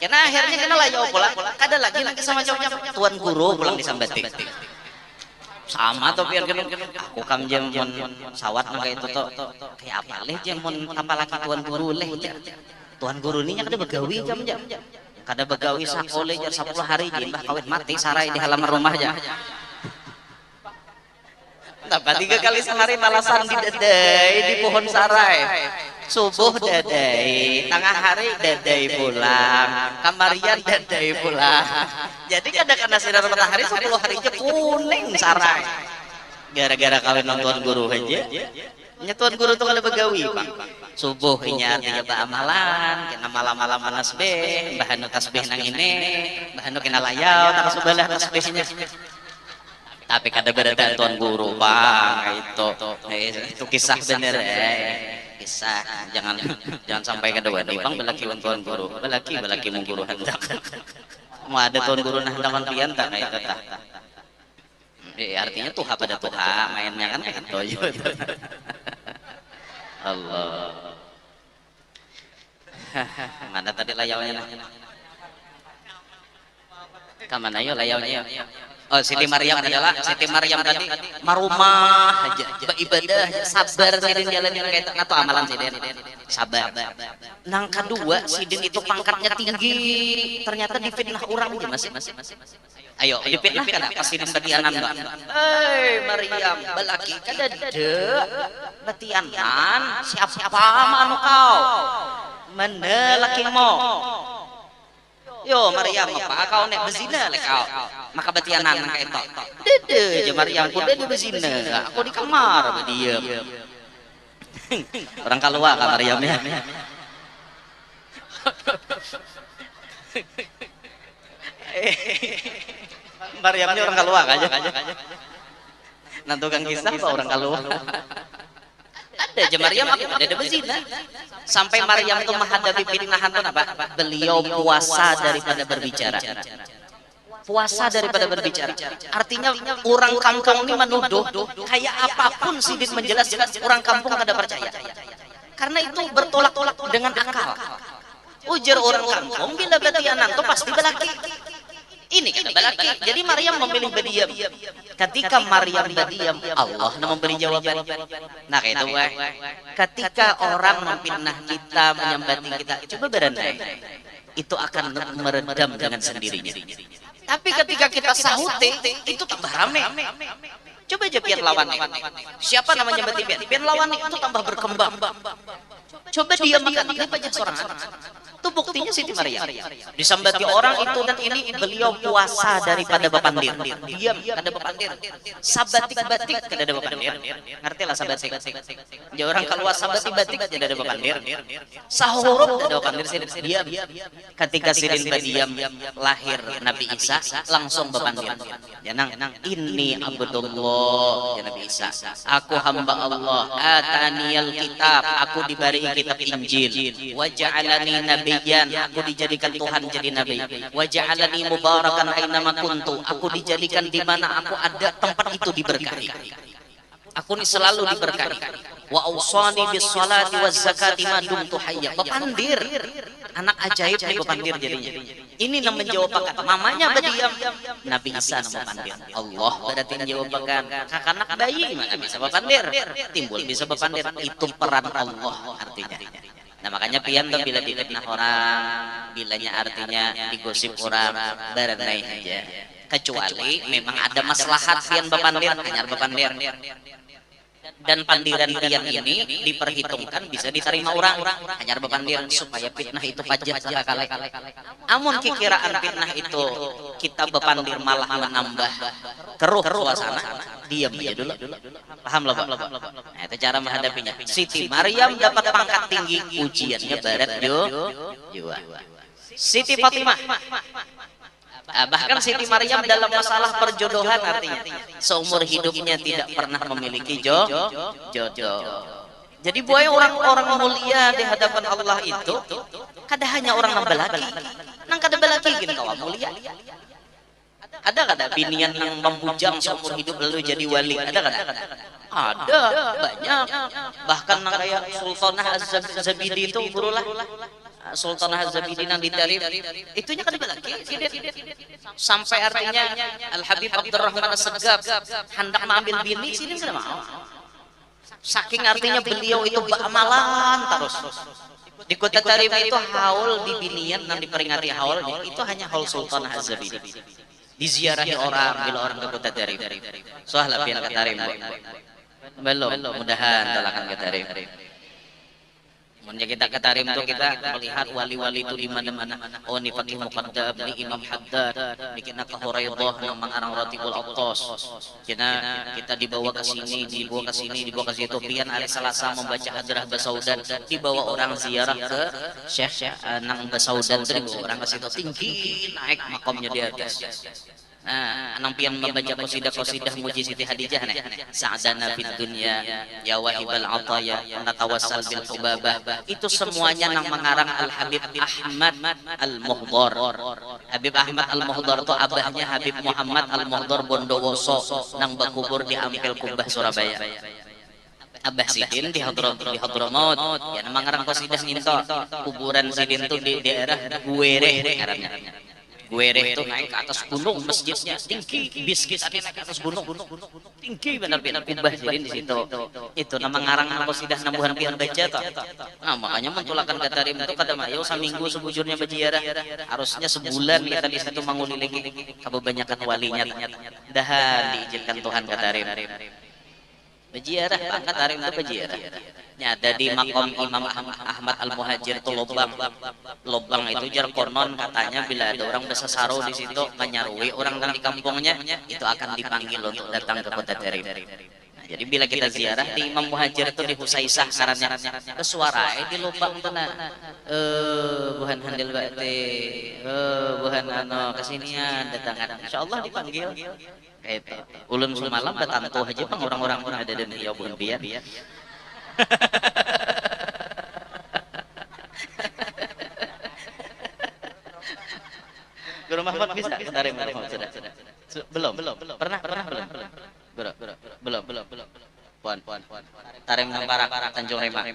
karena akhirnya kena layau pula kada lagi sama cowoknya tuan guru pulang disambati sama tuh biar aku kam jam sawat kayak itu tuh kayak apa leh jam apalagi tuan guru leh tuan guru ini kada begawi jam kada begawi sakole jar 10 hari jin bah kawin mati sarai di halaman rumah aja dapat 3 kali sehari malasan di dedai di pohon sarai subuh dadai tengah hari dadai pulang kamarian dadai pulang jadi kadang-kadang sinar matahari 10 hari aja kuning sarai gara-gara kawin nonton guru aja nyetuan guru tuh kalau begawi pak subuh ini artinya tak amalan kena malam-malam tasbih bahan tasbih nang ini bahan kena layau tak sebelah tasbihnya tapi kada berada tuan guru bang itu kisah bener kisah jangan sampai kedua bang belaki tuan guru belaki mung guru hendak mau ada tuan guru nah hendak pian tak kayak kata artinya tuha pada tuha mainnya kan itu Allah mana tadi layaunya kemana yuk layaunya oh Siti Maryam adalah Siti Maryam tadi marumah aja beribadah sabar sidin jalanin kayak atau amalan sidin sabar nang kedua sidin itu pangkatnya tinggi ternyata difitnah orang aja masih ayo difitnah kan pas sidin batianan mbak Maryam balaki kada de batianan siapa manu kau mendelaki mo yo Maryam apa kau nek bezina lek kau maka batianan kayak itu dede aja Maryam ku dede bezina aku di kamar diam orang keluar kan Maryam ya Maryamnya orang keluar aja nantukan kisah apa orang keluar ada aja Maryam aku ada bezina sampai Maryam itu menghadapi fitnahan itu apa beliau puasa daripada berbicara artinya orang kampung ini menuduh kayak apapun sidin menjelaskan orang kampung kada percaya karena itu bertolak-tolak dengan akal ujar orang kampung bila batianan itu pasti belaki ini kada belaki jadi Maryam memilih berdiam ketika Maryam berdiam Allah memberi jawaban nah kayak itu ketika orang memfitnah kita menyembati kita coba berandai itu akan meredam dengan sendirinya tapi ketika kita sahute itu tambah rame coba aja pian lawan siapa namanya bati pian lawan itu tambah berkembang coba dia makan ini aja seorang itu buktinya Siti Maryam disambati orang itu dan ini beliau puasa daripada bepandir diam kada bepandir sabatik-batik kada ada bepandir ngerti lah sabatik ya orang keluar sabatik-batik kada ada bepandir sahurut kada bepandir diam ketika Sidin berdiam lahir Nabi Isa langsung bepandir ya nang ini Abdullah ya Nabi Isa aku hamba Allah ataniyal kitab aku diberi kitab Injil wa ja'alani nabiyyan aku dijadikan Tuhan jadi nabi wa ja'alani mubarakan aina ma kuntu aku dijadikan di mana aku ada tempat itu diberkahi Aku ini selalu diberkahi. Wa ausani bis salati waz zakati ma dumtu hayya. Pepandir. Anak ajaib nih pepandir jadinya. Ini yang menjawab bakat. Mamanya berdiam. Nabi Isa nama pandir. Allah berarti menjawab bakat. Anak bayi mana bisa pepandir? Timbul bisa pepandir. Itu peran Allah artinya. Nah makanya pian tuh bila difitnah orang, bilanya artinya digosip orang, berenai aja. Kecuali memang ada maslahat pian bepandir, hanya bepandir. Dan pandiran pian ini diperhitungkan bisa diterima orang, hanya bepandir supaya fitnah itu pajak sekali. Amun kikiraan fitnah itu kita bepandir malah menambah keruh suasana, diam aja dulu. Paham loh Pak? Nah, itu cara menghadapinya. Siti Maryam dapat pangkat tinggi, ujiannya berat jua. Siti Fatimah, bahkan Siti Maryam dalam masalah perjodohan artinya seumur hidupnya tidak pernah memiliki jodoh. Jadi buaya orang-orang mulia di hadapan Allah itu kada hanya orang nambelaki, nang kada belaki gini kawan mulia. Ada binian yang membujang seumur hidup lalu jadi wali? Ada? Ada, banyak. Bahkan kayak Sultanah Az-Zabidi itu gurulah. Sultanah Az-Zabidi yang ditarif, itunya kan laki. Sampai artinya Al-Habib Abdurrahman As-Segaf hendak mengambil bini, sini tidak mau. Saking artinya beliau itu beramalan terus. Di kota Tarim itu haul di binian yang diperingati haulnya itu hanya haul Sultanah Az-Zabidi. Diziarahi orang bila orang ke kota Tarim. Soalnya pian ke Tarim belum, mudahan talakan ke Tarim. Mungkin kita ke Tarim itu kita melihat wali-wali itu di mana-mana. Oh ini Fakih Muqaddam, ini Imam Haddad, bikin ke Huraidah yang mengarang Ratibul Aqtas. Kita dibawa ke sini, dibawa ke situ. Pian hari Selasa membaca Hadrah Basaudan, dibawa orang ziarah ke Syekh Nang Basaudan, dibawa orang ke situ tinggi naik makamnya di atas. Nah, anang pian membaca qasidah muji Siti Hadijah nih. Sa'dana fid dunya ya wahibal ataya natawassal bil hubabah. Itu semuanya nang mengarang Al Habib Ahmad Al Muhdar. Habib Ahmad Al Muhdar itu abahnya Habib Muhammad Al Muhdar Bondowoso nang berkubur di Ampel Kubah Surabaya. Abah Sidin di Hadramaut ya nang mengarang qasidah itu. Kuburan Sidin itu di daerah Guereh ngarannya. Guereh itu naik ke atas gunung, masjidnya tinggi, biskit naik ke atas gunung, tinggi benar-benar kubah jadi di situ. Itu nama ngarang qasidah nambuhan pian baca toh. Nah, makanya mentulakan ke Tarim itu kada mayo saminggu sebujurnya berziarah. Harusnya sebulan kita di situ mangulilingi kebanyakan walinya. Dahan diizinkan Tuhan ke Tarim. Berziarah, pangkat Tarim itu berziarah. Ada di makom Imam Ahmad Al-Muhajir itu lobang itu jar konon katanya bila ada orang bersasaro di situ menyarui orang di kampungnya itu akan dipanggil untuk datang ke kota Tarim. Nah, jadi bila kita ziarah di Imam Muhajir itu di Husaisah sarannya suara di lubang itu buhan handil bakti buhan kesinian datangan insyaallah dipanggil itu ulun semalam betantu aja pang orang-orang pun ada dan ya bukan biar Guru Mahmud bisa ke Tarim sudah. Belum. Pernah belum. Belum. Puan. Tarim Nampara Tanjung Rema.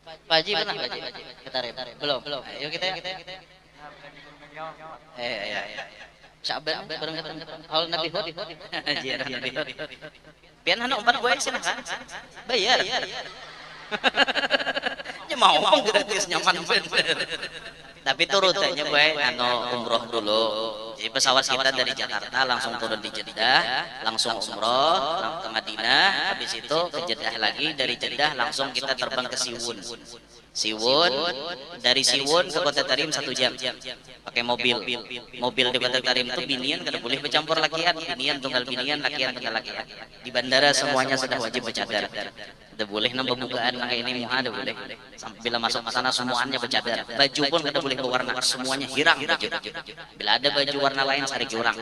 Pak Haji pernah ke Tarim? Belum. Ayo kita. Syaban bareng ketemu. Hal Nabi Hud. Ziarah Nabi Hud. Pian hana umpan gue sih kan? Bayar. Ya mau gratis nyaman bener. Tapi itu rutenya gue umroh dulu. Jadi pesawat kita dari Jakarta langsung turun di Jeddah, langsung umroh ke Madinah, habis itu ke Jeddah lagi, dari Jeddah langsung kita terbang ke Siwun. Dari Siwun ke kota Tarim 1 jam pakai mobil di kota Tarim itu binian kada boleh bercampur lakian, binian tunggal binian, lakian tunggal lakian. Di bandara semuanya sudah wajib bercadar, tidak boleh nambah bukaan kayak ini muha, tidak boleh. Sampai bila masuk ke sana semuanya bercadar, baju pun kada boleh berwarna, semuanya hirang baju. Bila ada baju warna lain cari kurang.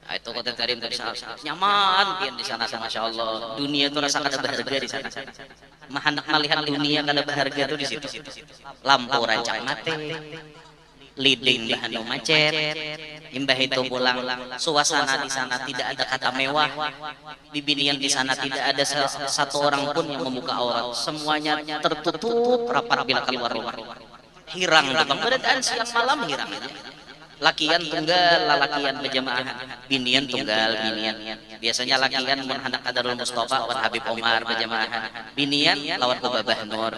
Nah, itu kota Tarim tadi nyaman pian di sana, masya Allah. Dunia itu rasa kada berharga di sana. Mahanak melihat dunia kada berharga itu di situ. Lampu rancang mati, lidin bahan macet, Imbah itu pulang, suasana di sana tidak ada kata mewah, bibinian di sana tidak ada satu orang pun yang membuka aurat, semuanya tertutup rapat bila keluar rumah. Hirang keberadaan siang malam hirang. Lakian tunggal, lalakian berjamaah, binian tunggal, binian. Biasanya lakian menghadap Qadarul Mustafa wan Habib Omar berjamaah. Binian lawan Hubabah Nur,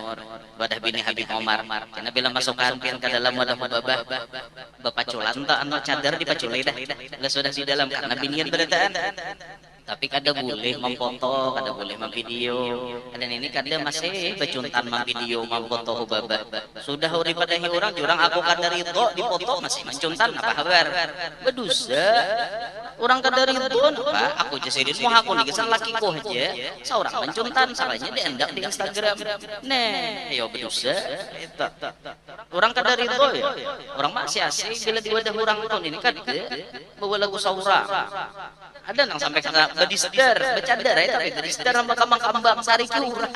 wadah bini Habib Omar. Karena bila masukkan pian ke dalam wadah Hubabah, bapak culanta anu cadar dipaculai dah. Enggak sudah di dalam karena binian berataan. Tapi kada boleh memfoto, kada boleh memvideo. Dan ini kada masih becuntan memvideo, memfoto Hubabah. Sudah dipadahi orang, jurang aku kada ridho dipoto masih mencuntan apa kabar? Berdosa. Orang kada ridho apa? Aku jasidin mau aku nih kesan lakiku aja. Seorang mencuntan salahnya diendak di Instagram. Nah, ayo berdosa. Orang kada ridho ya. Orang masih asik bila di wadah orang pun ini kada bawa lagu saura. Ada nang sampai kena bedisdar, bercadar ya tapi bedisdar sama kambang-kambang sari curang.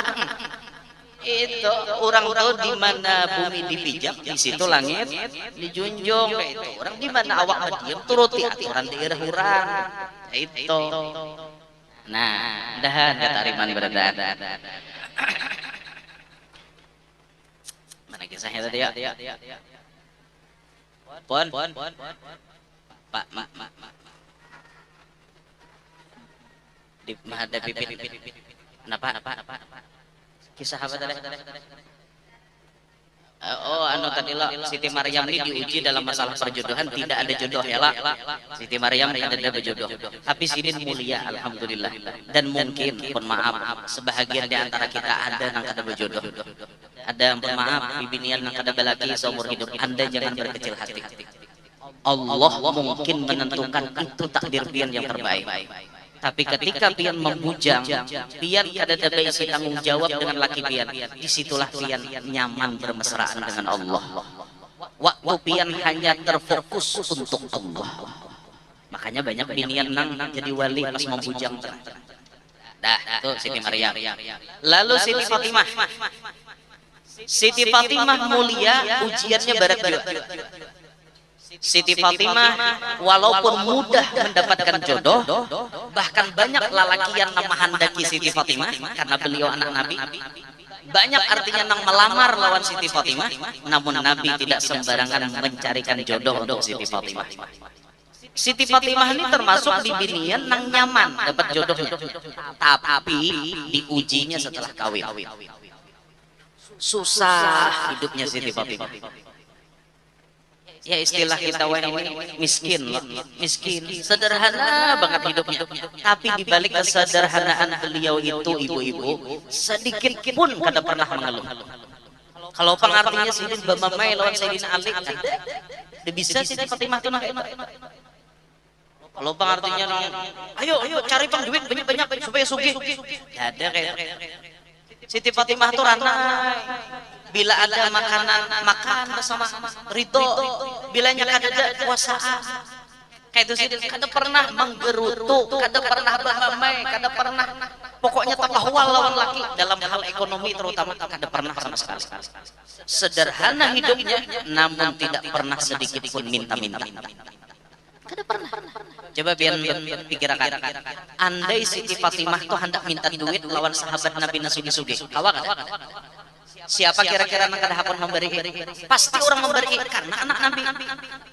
Itu orang tuh di mana bumi dipijak, di situ langit dijunjung kayak itu. Orang di mana awak diam turuti aturan daerah orang. Itu. Nah, dahan katariman beradaan. Mana kisahnya tadi ya? Pon. Pak, mak. Di menghadapi kenapa kisah apa tadi? Oh anu tadi lah Siti Maryam ini diuji dalam masalah perjodohan, tidak ada jodoh ya lah. Siti Maryam tidak ada berjodoh, tapi sidin mulia alhamdulillah. Dan mungkin pun maaf sebahagian di antara kita ada yang kada berjodoh, ada yang pun maaf bibinian yang kada belaki seumur hidup. Anda jangan berkecil hati. Allah mungkin menentukan itu takdir pian yang terbaik. Tapi ketika pian membujang, pian kada ada isi tanggung jawab dengan laki pian, disitulah pian nyaman bermesraan dengan Allah. Waktu pian hanya terfokus untuk Allah. Makanya banyak binian nang jadi wali pas membujang. Dah, itu Siti Maryam. Lalu Siti Fatimah. Siti Fatimah mulia, ujiannya berat juga. Siti Fatimah walaupun mudah mendapatkan jodoh, bahkan banyak lalakian nama handaki Siti Fatimah karena beliau anak Nabi. Banyak artinya nang melamar lawan Siti Fatimah, namun Nabi tidak sembarangan mencarikan jodoh untuk Siti Fatimah. Siti Fatimah ini termasuk di binian nang nyaman dapat jodohnya, tapi diujinya setelah kawin. Susah hidupnya Siti Fatimah. Ya istilah kita ini miskin, sederhana banget hidupnya. Tapi dibalik kesederhanaan beliau itu ibu-ibu sedikit pun kada pernah mengeluh. Kalau pengartinya Sidin Bamamai lawan Sayyidina Ali, dia bisa Siti Fatimah tuh nak. Kalau pengartinya ayo cari pang duit banyak supaya sugih. Ada kayak Siti Fatimah tuh rantai. Bila ada makanan makan bersama ridho, bilanya kada puasaan. Kayak itu sih kada pernah menggerutu, kada pernah bamamai, kada pernah pokoknya takahwal lawan laki dalam hal ekonomi terutama kada pernah sama sekali. Sederhana hidupnya namun tidak pernah sedikit pun minta-minta. Kada pernah. Coba biar pikirkan. Andai Siti Fatimah tuh hendak minta duit lawan sahabat Nabi Nasugi-sugi. Kawa kada? Siapa kira-kira yang kada hakun memberi? Pasti orang memberi karena anak Nabi.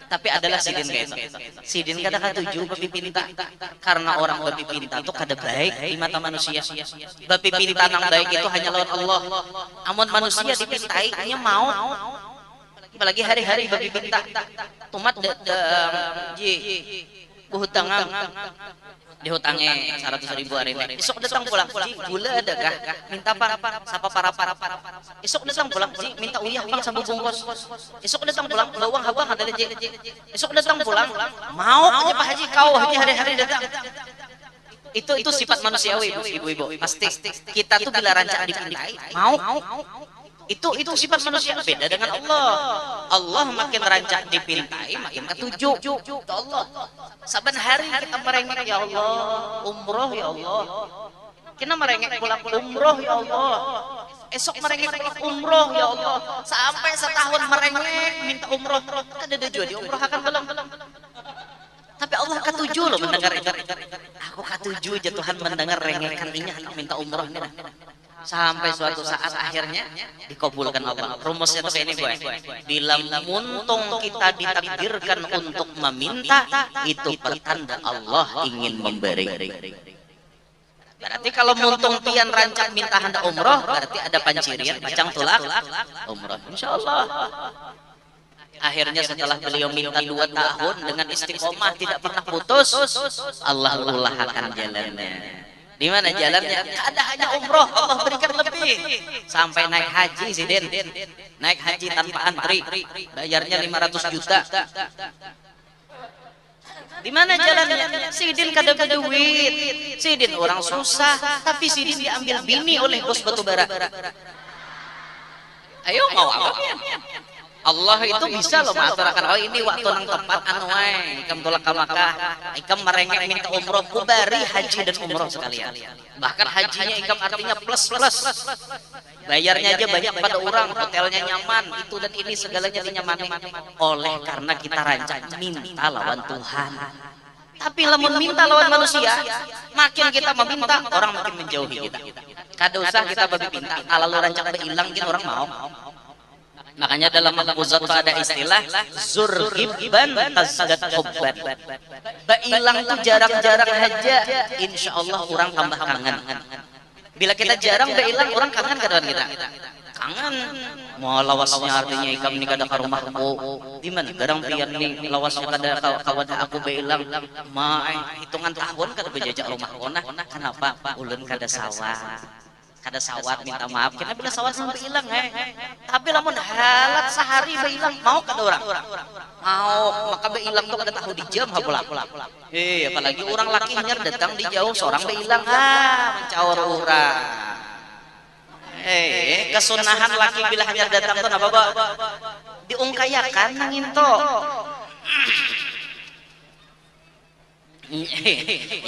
Tapi adalah Sidin kayak itu. Sidin kada katuju babi pinta karena orang babi pinta itu kada baik di mata manusia. Babi pinta nang baik itu hanya lawan Allah. Amun manusia dipintai hanya mau. Apalagi hari-hari babi pinta. Tumat buhutangan dihutangnya 100.000 hari ini. Esok datang pulang, gula ada kah? Minta apa? Sapa para. Esok datang pulang, minta uyah bang sabu bungkus. Esok datang pulang, bawang habang ada aja. Esok datang pulang, mau aja Pak Haji kau haji hari-hari datang. Itu sifat manusiawi ibu-ibu. Pasti kita tuh bila rancak dipintai, mau. Itu sifat manusia beda dengan Allah. Allah makin rancak dipintai makin ketujuh. Allah. Saban hari kita merengek ya Allah, umroh ya Allah. Kita merengek pulang umroh ya Allah. Esok merengek pulang umroh ya Allah. Sampai setahun merengek minta umroh. Kada ada juga di umroh akan belum. Allah ketujuh loh mendengar itu. Aku ketujuh aja Tuhan mendengar rengekan ini anak minta umroh ini. Sampai suatu saat akhirnya dikabulkan Allah. Rumusnya tuh ini boy. Bila muntung kita ditakdirkan untuk meminta, itu pertanda Allah ingin memberi. Berarti kalau muntung pian rancang minta hendak umroh, berarti ada pancirian pacang tulak umroh. Insya Allah. Akhirnya setelah beliau minta 2 tahun dengan istiqomah tidak pernah putus, Allah ulahkan jalannya. Di mana jalannya? Ada hanya umroh, Allah berikan lebih. Sampai naik haji si Din. Naik haji tanpa antri, bayarnya 500 juta. Di mana jalannya? Sidin kada berduit. Sidin orang susah, tapi Sidin diambil bini oleh bos batubara. Ayo mau apa? Allah itu bisa loh masyarakat. Oh ini waktu nang tepat anu wae ikam tolak ka Makkah, ikam merengek minta umroh kubari haji dan umroh sekalian. Bahkan hajinya ikam artinya plus. Bayarnya aja banyak pada orang, hotelnya nyaman, itu dan ini segalanya dinyamani. Oleh karena kita rancang minta lawan Tuhan. Tapi lamun minta lawan manusia, makin kita meminta, orang makin menjauhi kita. Kada usah kita babi minta, kalau rancang hilang gini orang mau. Makanya dalam al-Quzat ada istilah zurhibban tazdat hubban. Bailang tuh jarang-jarang aja, insya Allah orang tambah kangen. Bila kita jarang bailang, orang kangen kadang kita. Kangen. Mau lawasnya artinya ikam ni kada ka rumahku. Di mana garang pian ni lawasnya kada kawan aku bailang. Hitungan tahun kada bejajak rumah kona. Kenapa? Ulun kada sawah. Kada sawat minta maaf karena bila sawat sampai hilang tapi lamun halat sehari hilang mau kada orang mau maka hilang tuh kada tahu di jam hapulah apalagi orang laki hanya datang di jauh seorang hilang mencaur orang kesunahan laki bila hanya datang tuh apa diungkayakan nginto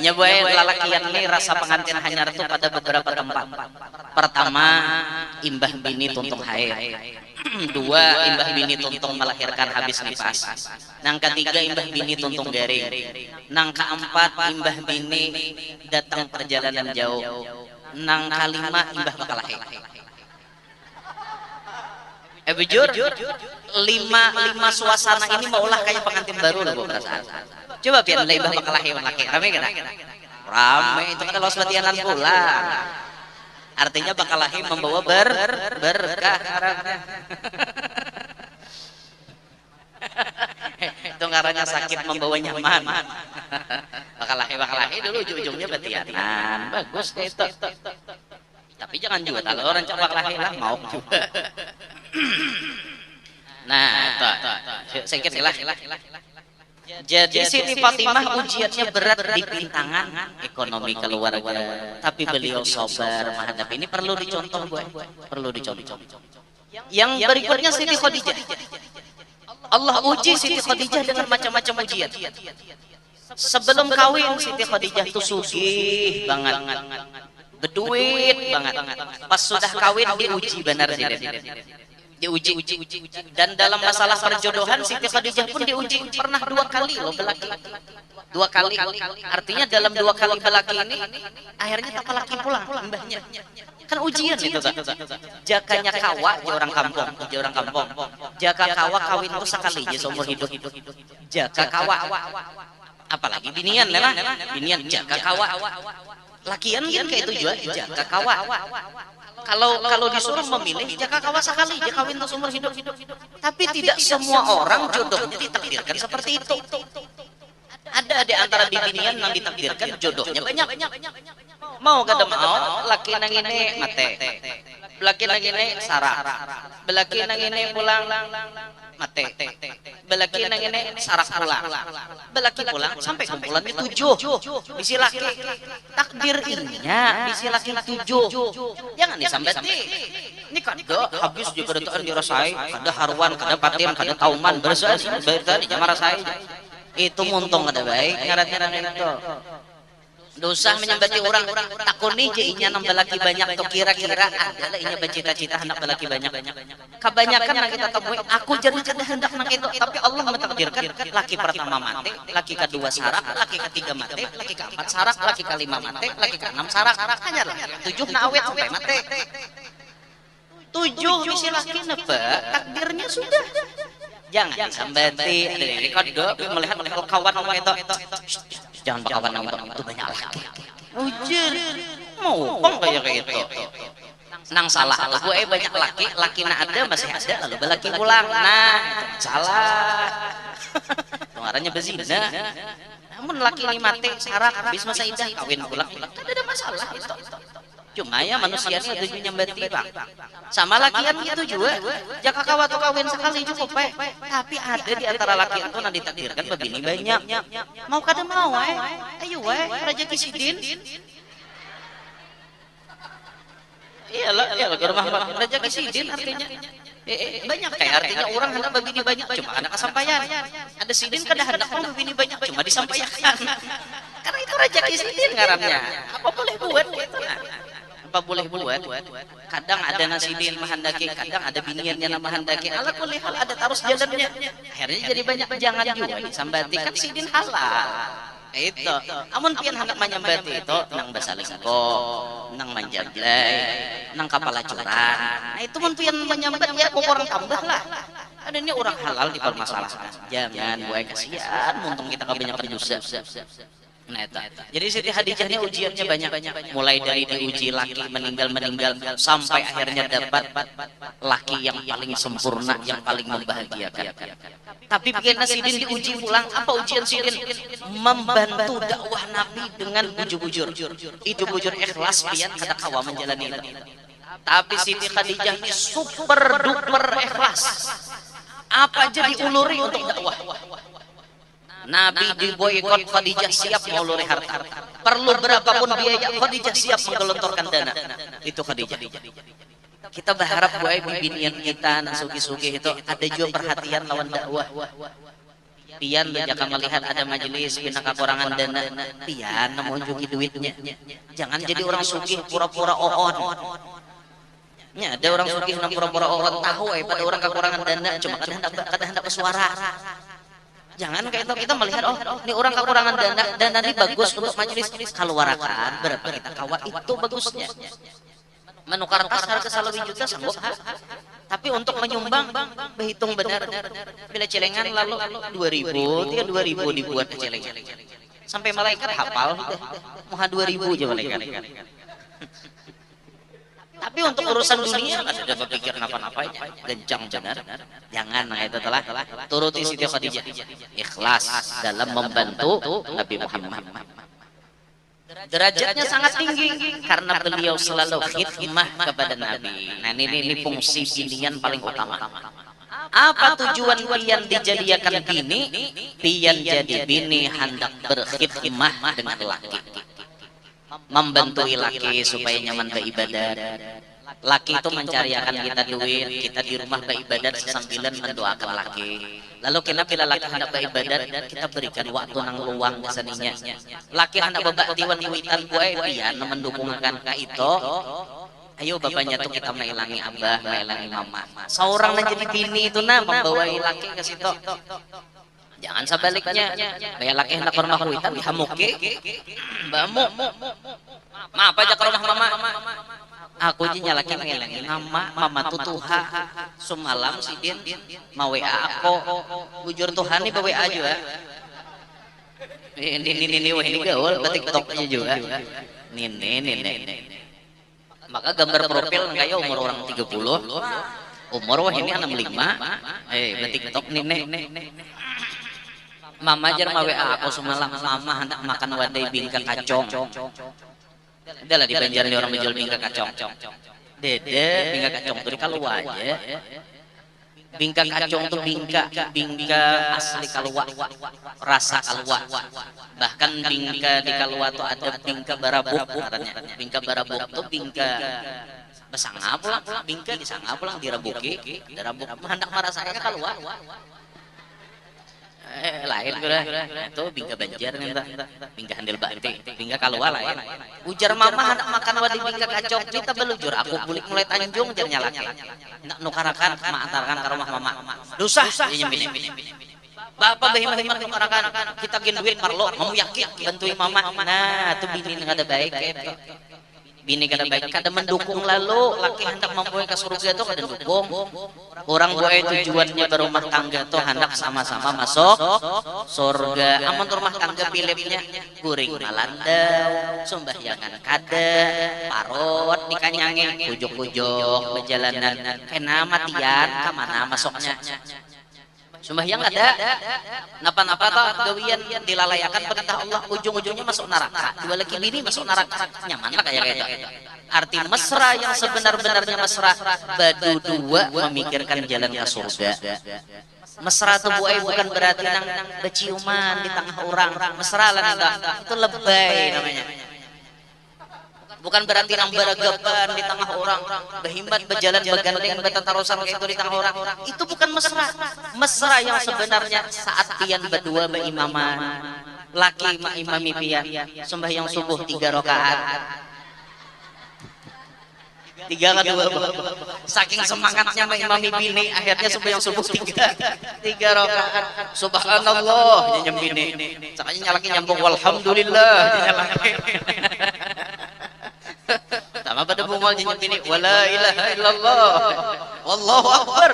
nyobain lalakian nih rasa pengantin hanyar tuh pada beberapa tempat. Pertama, imbah bini tuntung haid. 2, imbah bini tuntung melahirkan habis nifas. Nang ketiga, imbah bini tuntung garing. Nang keempat, imbah bini datang perjalanan jauh. Nang kelima, imbah bakal lahir. Bujur, lima suasana ini maulah kayak pengantin baru loh perasaan. Coba biar lebah bakal lahir laki, rame kena? Rame itu kan los batianan pulang. Artinya bakal lahir membawa berkah. Itu ngarannya sakit membawa nyaman. Bakal lahir dulu ujung-ujungnya batianan. Bagus itu. Tapi jangan juga kalau orang coba lahir lah mau juga. Nah, sedikit lah. Jadi Siti Fatimah ujiannya berat di pintangan ekonomi keluarga, tapi beliau sabar menghadapi ini. Perlu dicontoh gue, perlu dicontoh. Yang berikutnya Siti Khadijah. Allah uji Siti Khadijah dengan macam-macam ujian. Sebelum kawin Siti Khadijah itu sugih banget, berduit banget. Pas sudah kawin diuji benar sih. Diuji. Dan dalam masalah perjodohan Siti Khadijah pun diuji pernah 2 kali loh belaki. 2 kali. Artinya dalam 2 kali belaki ini akhirnya tak laki pulang mbahnya. Kan ujian itu kan. Jakanya kawa di orang kampung, Jaka kawa kawin itu sekali aja seumur hidup. Jaka kawa. Apalagi binian lah. Binian jaka kawa. Lakian kan kayak itu juga jaka kawa. Kalau disuruh memilih jaka kawa sekali dia kawin untuk seumur hidup. Tapi tidak semua orang jodohnya ditakdirkan seperti itu. Ada di antara binian yang ditakdirkan jodohnya banyak. Mau kada mau laki nang ini mate. Belaki nang ini sarah. Belaki nang ini pulang mate. Belaki nang ini sarah pulang. Belaki pulang sampai kumpulannya 7. Bisi laki takdir inya bisi laki 7. Jangan disambati. Ini kada habis juga detaan dirasai, kada haruan, kada patim, kada tauman bersih berita di marasai. Itu muntung kada baik ngarannya itu. dosa menyambati orang takoni je inya nang balaki banyak tuh kira-kira adalah inya bercita-cita hendak balaki banyak. Kebanyakan yang kita temui aku jadi hendak nang itu, tapi Allah mentakdirkan laki pertama mati, laki kedua sarak, laki ketiga mati, laki keempat sarak, laki kelima mati, laki keenam sarak, hanyalah 7 na awet sampai mati. 7 misi laki napa takdirnya sudah. Jangan disambati ada dari kode melihat kawan nang itu. Jangan kawan nang itu banyak laki. Ujir mau pong kayak gitu. Nang salah gue banyak laki na ada masih ada lalu balaki pulang. Nah, salah. Pengaranya bezina. Namun laki ini mati sarak habis masa idah kawin pulang tidak ada masalah itu. Cuma ya manusianya tujuh nyambati bang. Sama lakian gitu juga. Jaka kawat kawin sekali cukup tapi ada di antara laki itu nanti ditakdirkan begini banyak. Mau kada mau ayo rezeki sidin. Iyalah ke rumah rezeki sidin artinya. Banyak kayak artinya orang hendak begini banyak cuma ada kesampaian. Ada sidin kada hendak mau begini banyak cuma disampaikan. Karena itu rezeki sidin ngarannya. Apa boleh buat gitu apa boleh buat kadang ada nasidin mahandaki kadang ada biniannya nama handaki ala kulli hal ada terus jalannya akhirnya jadi banyak jangan juga disambati kan sidin halal itu amun pian hendak menyambati itu nang basalingko nang manjablay nang kapala curan nah itu mun pian menyambat ya orang tambah lah adanya orang halal dipermasalahkan jangan buat kasihan muntung kita kebanyakan dosa. Nah, jadi Siti Khadijahnya ujiannya banyak, mulai dari diuji laki meninggal sampai akhirnya dapat laki yang paling sempurna, yang paling membahagiakan. Tapi bikin Sidin diuji ulang, apa ujian Sidin? Membantu dakwah Nabi dengan bujur-bujur. Itu bujur ikhlas pian kada kawa menjalani itu. Tapi Siti Khadijah ini super duper ikhlas. Apa jadi uluri untuk dakwah? Nabi diboykot, Khadijah siap menguluri harta. Perlu berapapun biaya, Khadijah siap menggelontorkan dana. Itu Khadijah. Kita berharap buat binian kita nasugi-sugi itu ada juga perhatian lawan dakwah. Pian jika melihat ada majelis bina kekurangan dana, pian mengunjungi duitnya. Jangan jadi orang sugih pura-pura oon. Ya, ada orang sugih pura-pura oon tahu pada orang kekurangan dana cuma kadang hendak bersuara. Jangan kayak itu kita melihat ini orang kekurangan dana ini bagus untuk majelis keluarkan berapa kita kawat itu bagusnya menukar tas harga 1 juta sanggup tapi untuk menyumbang berhitung benar bila celengan lalu 2.000 dia 2.000 dibuat celengan sampai malaikat hafal mau 2.000 aja malaikat. Tapi untuk urusan dunia kan sudah berpikir apa-apanya gencang benar. Jangan itu telah turuti Siti Khadijah ikhlas dalam membantu Nabi Muhammad. Derajatnya sangat tinggi karena beliau selalu khidmah kepada Nabi. Nah ini fungsi binian paling utama. Apa tujuan pian dijadikan bini? Pian jadi bini hendak berkhidmah dengan laki. Membantu laki supaya nyaman beribadah. Laki itu mencariakan kita duit, kita di rumah beribadah sambilan mendoakan laki. Lalu kenapa bila laki hendak beribadah, kita berikan waktu nang luang kesaninya. Laki hendak berbakti witan gue pian mendukungkan ka itu. Ayo bapaknya tuh kita mailangi abah, mailangi mama. Seorang menjadi bini itu membawa laki ke situ. Jangan sebaliknya, bayar laki hendak ke rumah kuitan dihamuki, bamu, maaf aja ke rumah mama. Aku jinya laki ngelengi mama tutuha, semalam Sidin mau WA aku, bujur Tuhan nih WA juga. Ini gaul, batik toknya juga. Nih. Maka gambar profil kayak umur orang 30, umur wah ini 65, batik tok nih. Mama jar ma WA aku semalam mama hendak makan wadai bingka kacong. Adalah di Banjar orang menjual bingka kacong. Dede bingka kacong itu di Kalua aja. Bingka kacong itu bingka asli Kalua, rasa Kalua. Bahkan bingka di Kalua itu ada bingka barabuk katanya. Bingka barabuk itu bingka besanga pulang, bingka disanga pulang dirabuki, dirabuk hendak marasakan Kalua. lain kuda itu bingka banjar ngentah bingka handel bati bingka kaluar lain ujar mama hendak makan wadi bingka kacok kita belujur aku bulik mulai tanjung jar nyalaki nak nukarakan maantarkan ke rumah mama dusah nyembini bapak behimah-himah nukarakan kita gen duit marlo mau yakin bantuin mama nah itu bini ada baik gitu bini kada baik kada mendukung lalu laki hendak membawa ke surga itu kada dukung orang buat tujuannya berumah tangga tuh hendak sama-sama masuk surga amun rumah tangga pilihnya guring malandau sembahyangan kada parot dikanyangin kujuk-kujuk perjalanan kena matian kemana masuknya sembahyang ada napa-napa toh gawian dilalayakan perintah Allah ujung-ujungnya masuk neraka dua lagi bini masuk neraka nyaman lah kayak gitu arti mesra yang sebenar-benarnya mesra badu dua memikirkan jalan ke surga mesra tuh bukan berarti nang berciuman di tengah orang mesra lah itu lebay namanya bukan berarti nang beragapan di tengah orang berhimbat berjalan bergandeng bertatarusan kayak itu di tengah orang itu bukan mesra mesra yang sebenarnya saat pian berdua berimaman laki imami pian sembahyang subuh 3 rakaat 3 kedua saking semangatnya imami bini akhirnya sembahyang subuh 3 rakaat subhanallah nyembini sakanya nyalaki nyambung walhamdulillah nyalaki sama pada bungal jenis ini wala ilaha illallah wallahu akbar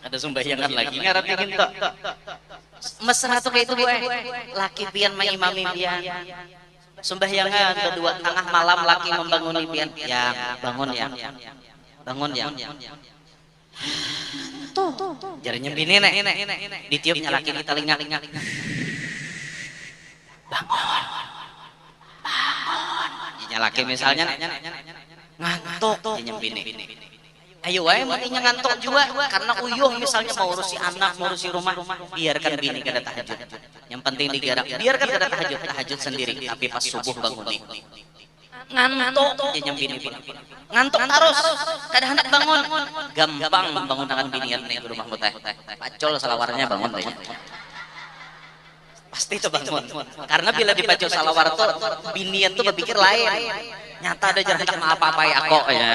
ada sembahyangan lagi ngarati kita mesra tuh kayak itu gue laki pian imami pian sembahyangan kedua tengah malam laki membanguni pian yang bangun yang tuh jarinya bini nek ditiupnya laki di telinga laki misalnya ngantuk nyembini ayo wae matinya ngantuk juga karena uyuh misalnya mau urusi anak mau urusi rumah biarkan bini kada tahajud yang penting digarap biarkan kada tahajud sendiri tapi pas subuh bangun ngantuk nyembini ngantuk terus kada hendak bangun gampang bangun tangan binian nih ke rumah muteh pacol salawarnya bangun teh pasti itu bangun karena bila dibaca salawar tuh binian tuh berpikir lain nyata ada jarak apa-apa ya aku ya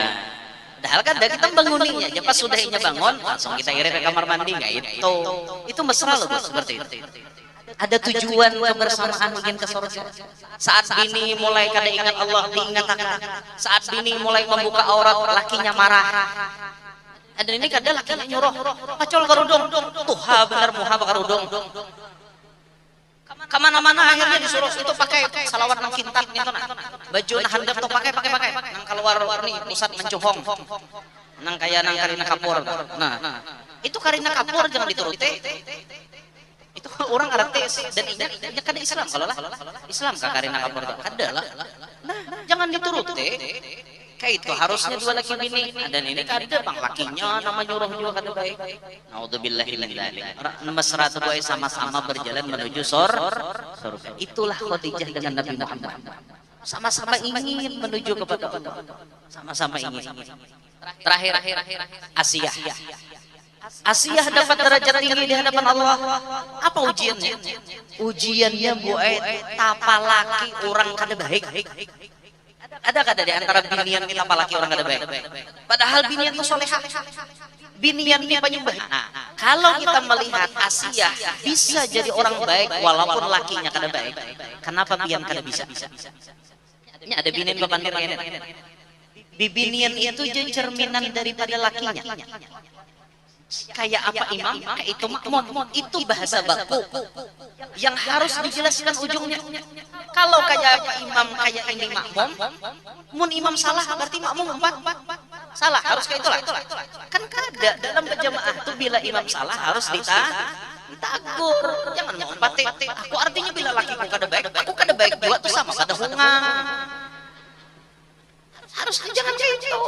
padahal kan dari kita banguninya aja pas sudahnya bangun langsung kita irit ke kamar mandi nggak itu mesra loh seperti itu ada tujuan kebersamaan ingin ke surga saat bini mulai kada ingat Allah diingatkan saat bini mulai membuka aurat lakinya marah ada ini kada lakinya nyuruh pacol karudung tuha bener muha karudung kemana-mana akhirnya disuruh itu pakai salawat nang kintat gitu nah baju nah handap tuh pakai nang keluar nih pusat mencuhong nang kayak nang Karina Kapur nah itu Karina Kapur jangan dituruti itu orang artis dan ingat kada Islam kalau lah Islam kah Karina Kapur kada lah nah jangan dituruti kayak itu harusnya dua laki bini dan ini kada bang lakinya nama nyuruh juga kada baik naudzubillahi min dzalik mesra tuh sama-sama berjalan menuju surga itulah Khadijah dengan Nabi Muhammad sama-sama ingin menuju kepada Allah sama-sama ingin terakhir Asiyah dapat derajat tinggi di hadapan Allah apa ujiannya ujiannya buat tapa laki orang kada baik ada kada di antara binian kita apalagi orang kada baik padahal binian itu solehah binian ini penyembah kalau kita melihat Asiyah bisa jadi orang baik walaupun lakinya kada baik kenapa pian kada bisa ini ada binian bebandir bibinian itu jadi cerminan daripada lakinya kayak apa imam kayak itu makmum itu bahasa baku yang harus dijelaskan ujungnya kalau kayak imam kayak ini makmum mun imam salah berarti makmum salah harus kayak itulah kan kada dalam berjamaah tuh bila imam salah harus ditagur jangan mau empati aku artinya bila lakiku kada baik aku kada baik juga tuh sama kada hungang Harusnya jangan kayak gitu.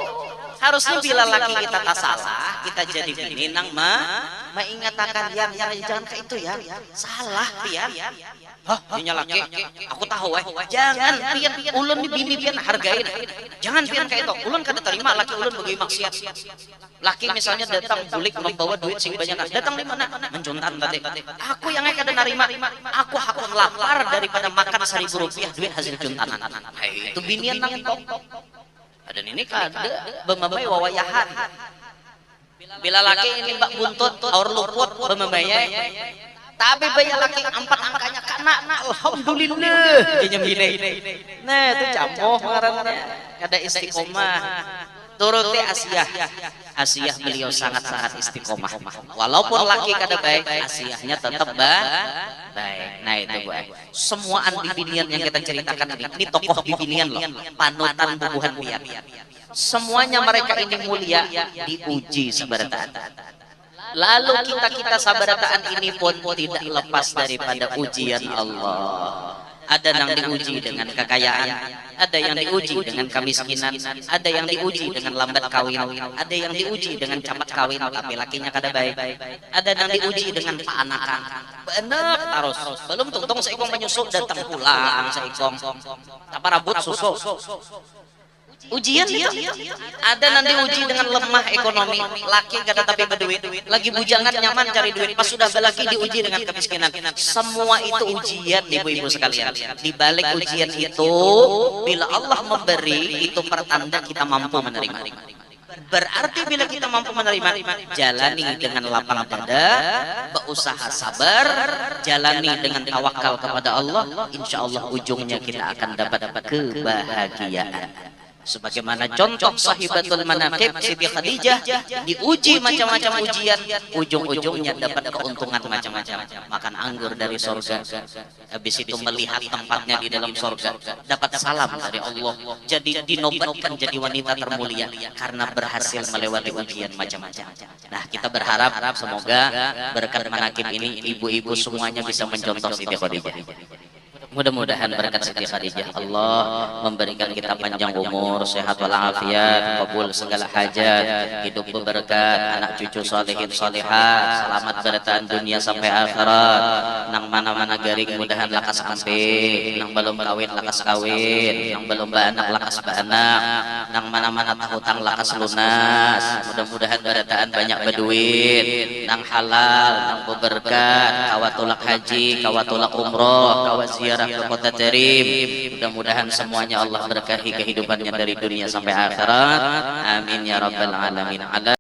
Harusnya bila laki kita tak salah, kita jadi bini nang mengatakan yang jangan kayak itu ya. Salah pian. Hah, dinya laki. Aku tahu jangan pian ulun di bini pian hargain. Jangan pian kayak itu. Ulun kada terima laki ulun bagi maksiat. Laki misalnya datang bulik membawa duit sing banyak. Datang di mana? Menjuntan tadi. Aku yang kada narima. Aku hakun lapar daripada makan Rp1.000 duit hasil juntanan. Itu binian nang entok. Ada ini kada bemamai wawayahan. Bila laki ini mbak buntut or luput bemamai tapi bayar laki 4 angkanya kana alhamdulillah dinyemine. Nah itu camoh ngaranna kada istiqomah. Turuti Asiyah beliau sangat-sangat istiqomah. Walaupun laki kada baik, Asiyahnya tetap baik. Nah itu Bu. Semua bibinian yang kita ceritakan ini tokoh bibinian loh, panutan bubuhan biar. Semuanya mereka ini mulia diuji sabarataan. Lalu kita sabarataan ini pun tidak lepas daripada ujian Allah. Ada yang diuji dengan kekayaan, ada yang diuji dengan kemiskinan, ada yang diuji dengan lambat kawin, ada yang diuji dengan cepat kawin tapi lakinya kada baik, ada yang diuji dengan paanakan. Bener terus. Belum tungtung seikong menyusu datang pulang seikong. Apa rambut susu. Ujian dia. Ada nanti uji dengan lemah ekonomi, laki kada tapi berduit, lagi bujangan nyaman cari duit, pas sudah laki diuji dengan kemiskinan. Semua itu ujian ibu-ibu sekalian. Di balik ujian itu, bila Allah memberi, itu pertanda kita mampu menerima. Berarti bila kita mampu menerima, jalani dengan lapang dada, berusaha sabar, jalani dengan tawakal kepada Allah, insya Allah ujungnya kita akan dapat kebahagiaan. Sebagaimana contoh sahibatul manaqib Siti Khadijah diuji macam-macam ujian, ujung-ujungnya dapat keuntungan macam-macam. Makan anggur dari surga, habis itu melihat tempatnya di dalam surga, dapat salam dari Allah, jadi dinobatkan jadi wanita termulia karena berhasil melewati ujian macam-macam. Nah kita berharap semoga berkat manaqib ini ibu-ibu semuanya bisa mencontoh Siti Khadijah. Mudah-mudahan berkat Siti Khadijah Allah memberikan kita panjang umur, sehat walafiat, kabul segala hajat, hidup berberkat, anak cucu salihin salihah, selamat bertahan dunia sampai akhirat. Nang mana-mana garing mudahan lakas ampe, nang belum kawin lakas kawin, nang belum baanak lakas baanak, nang mana-mana tahutang lakas lunas. Mudah-mudahan bertahan banyak berduit, nang halal, nang berberkat, kawatulak haji, kawatulak umroh, kawat ziarah ke kota Tarim. Mudah-mudahan semuanya Allah berkahi kehidupannya dari dunia sampai akhirat. Amin ya rabbal alamin.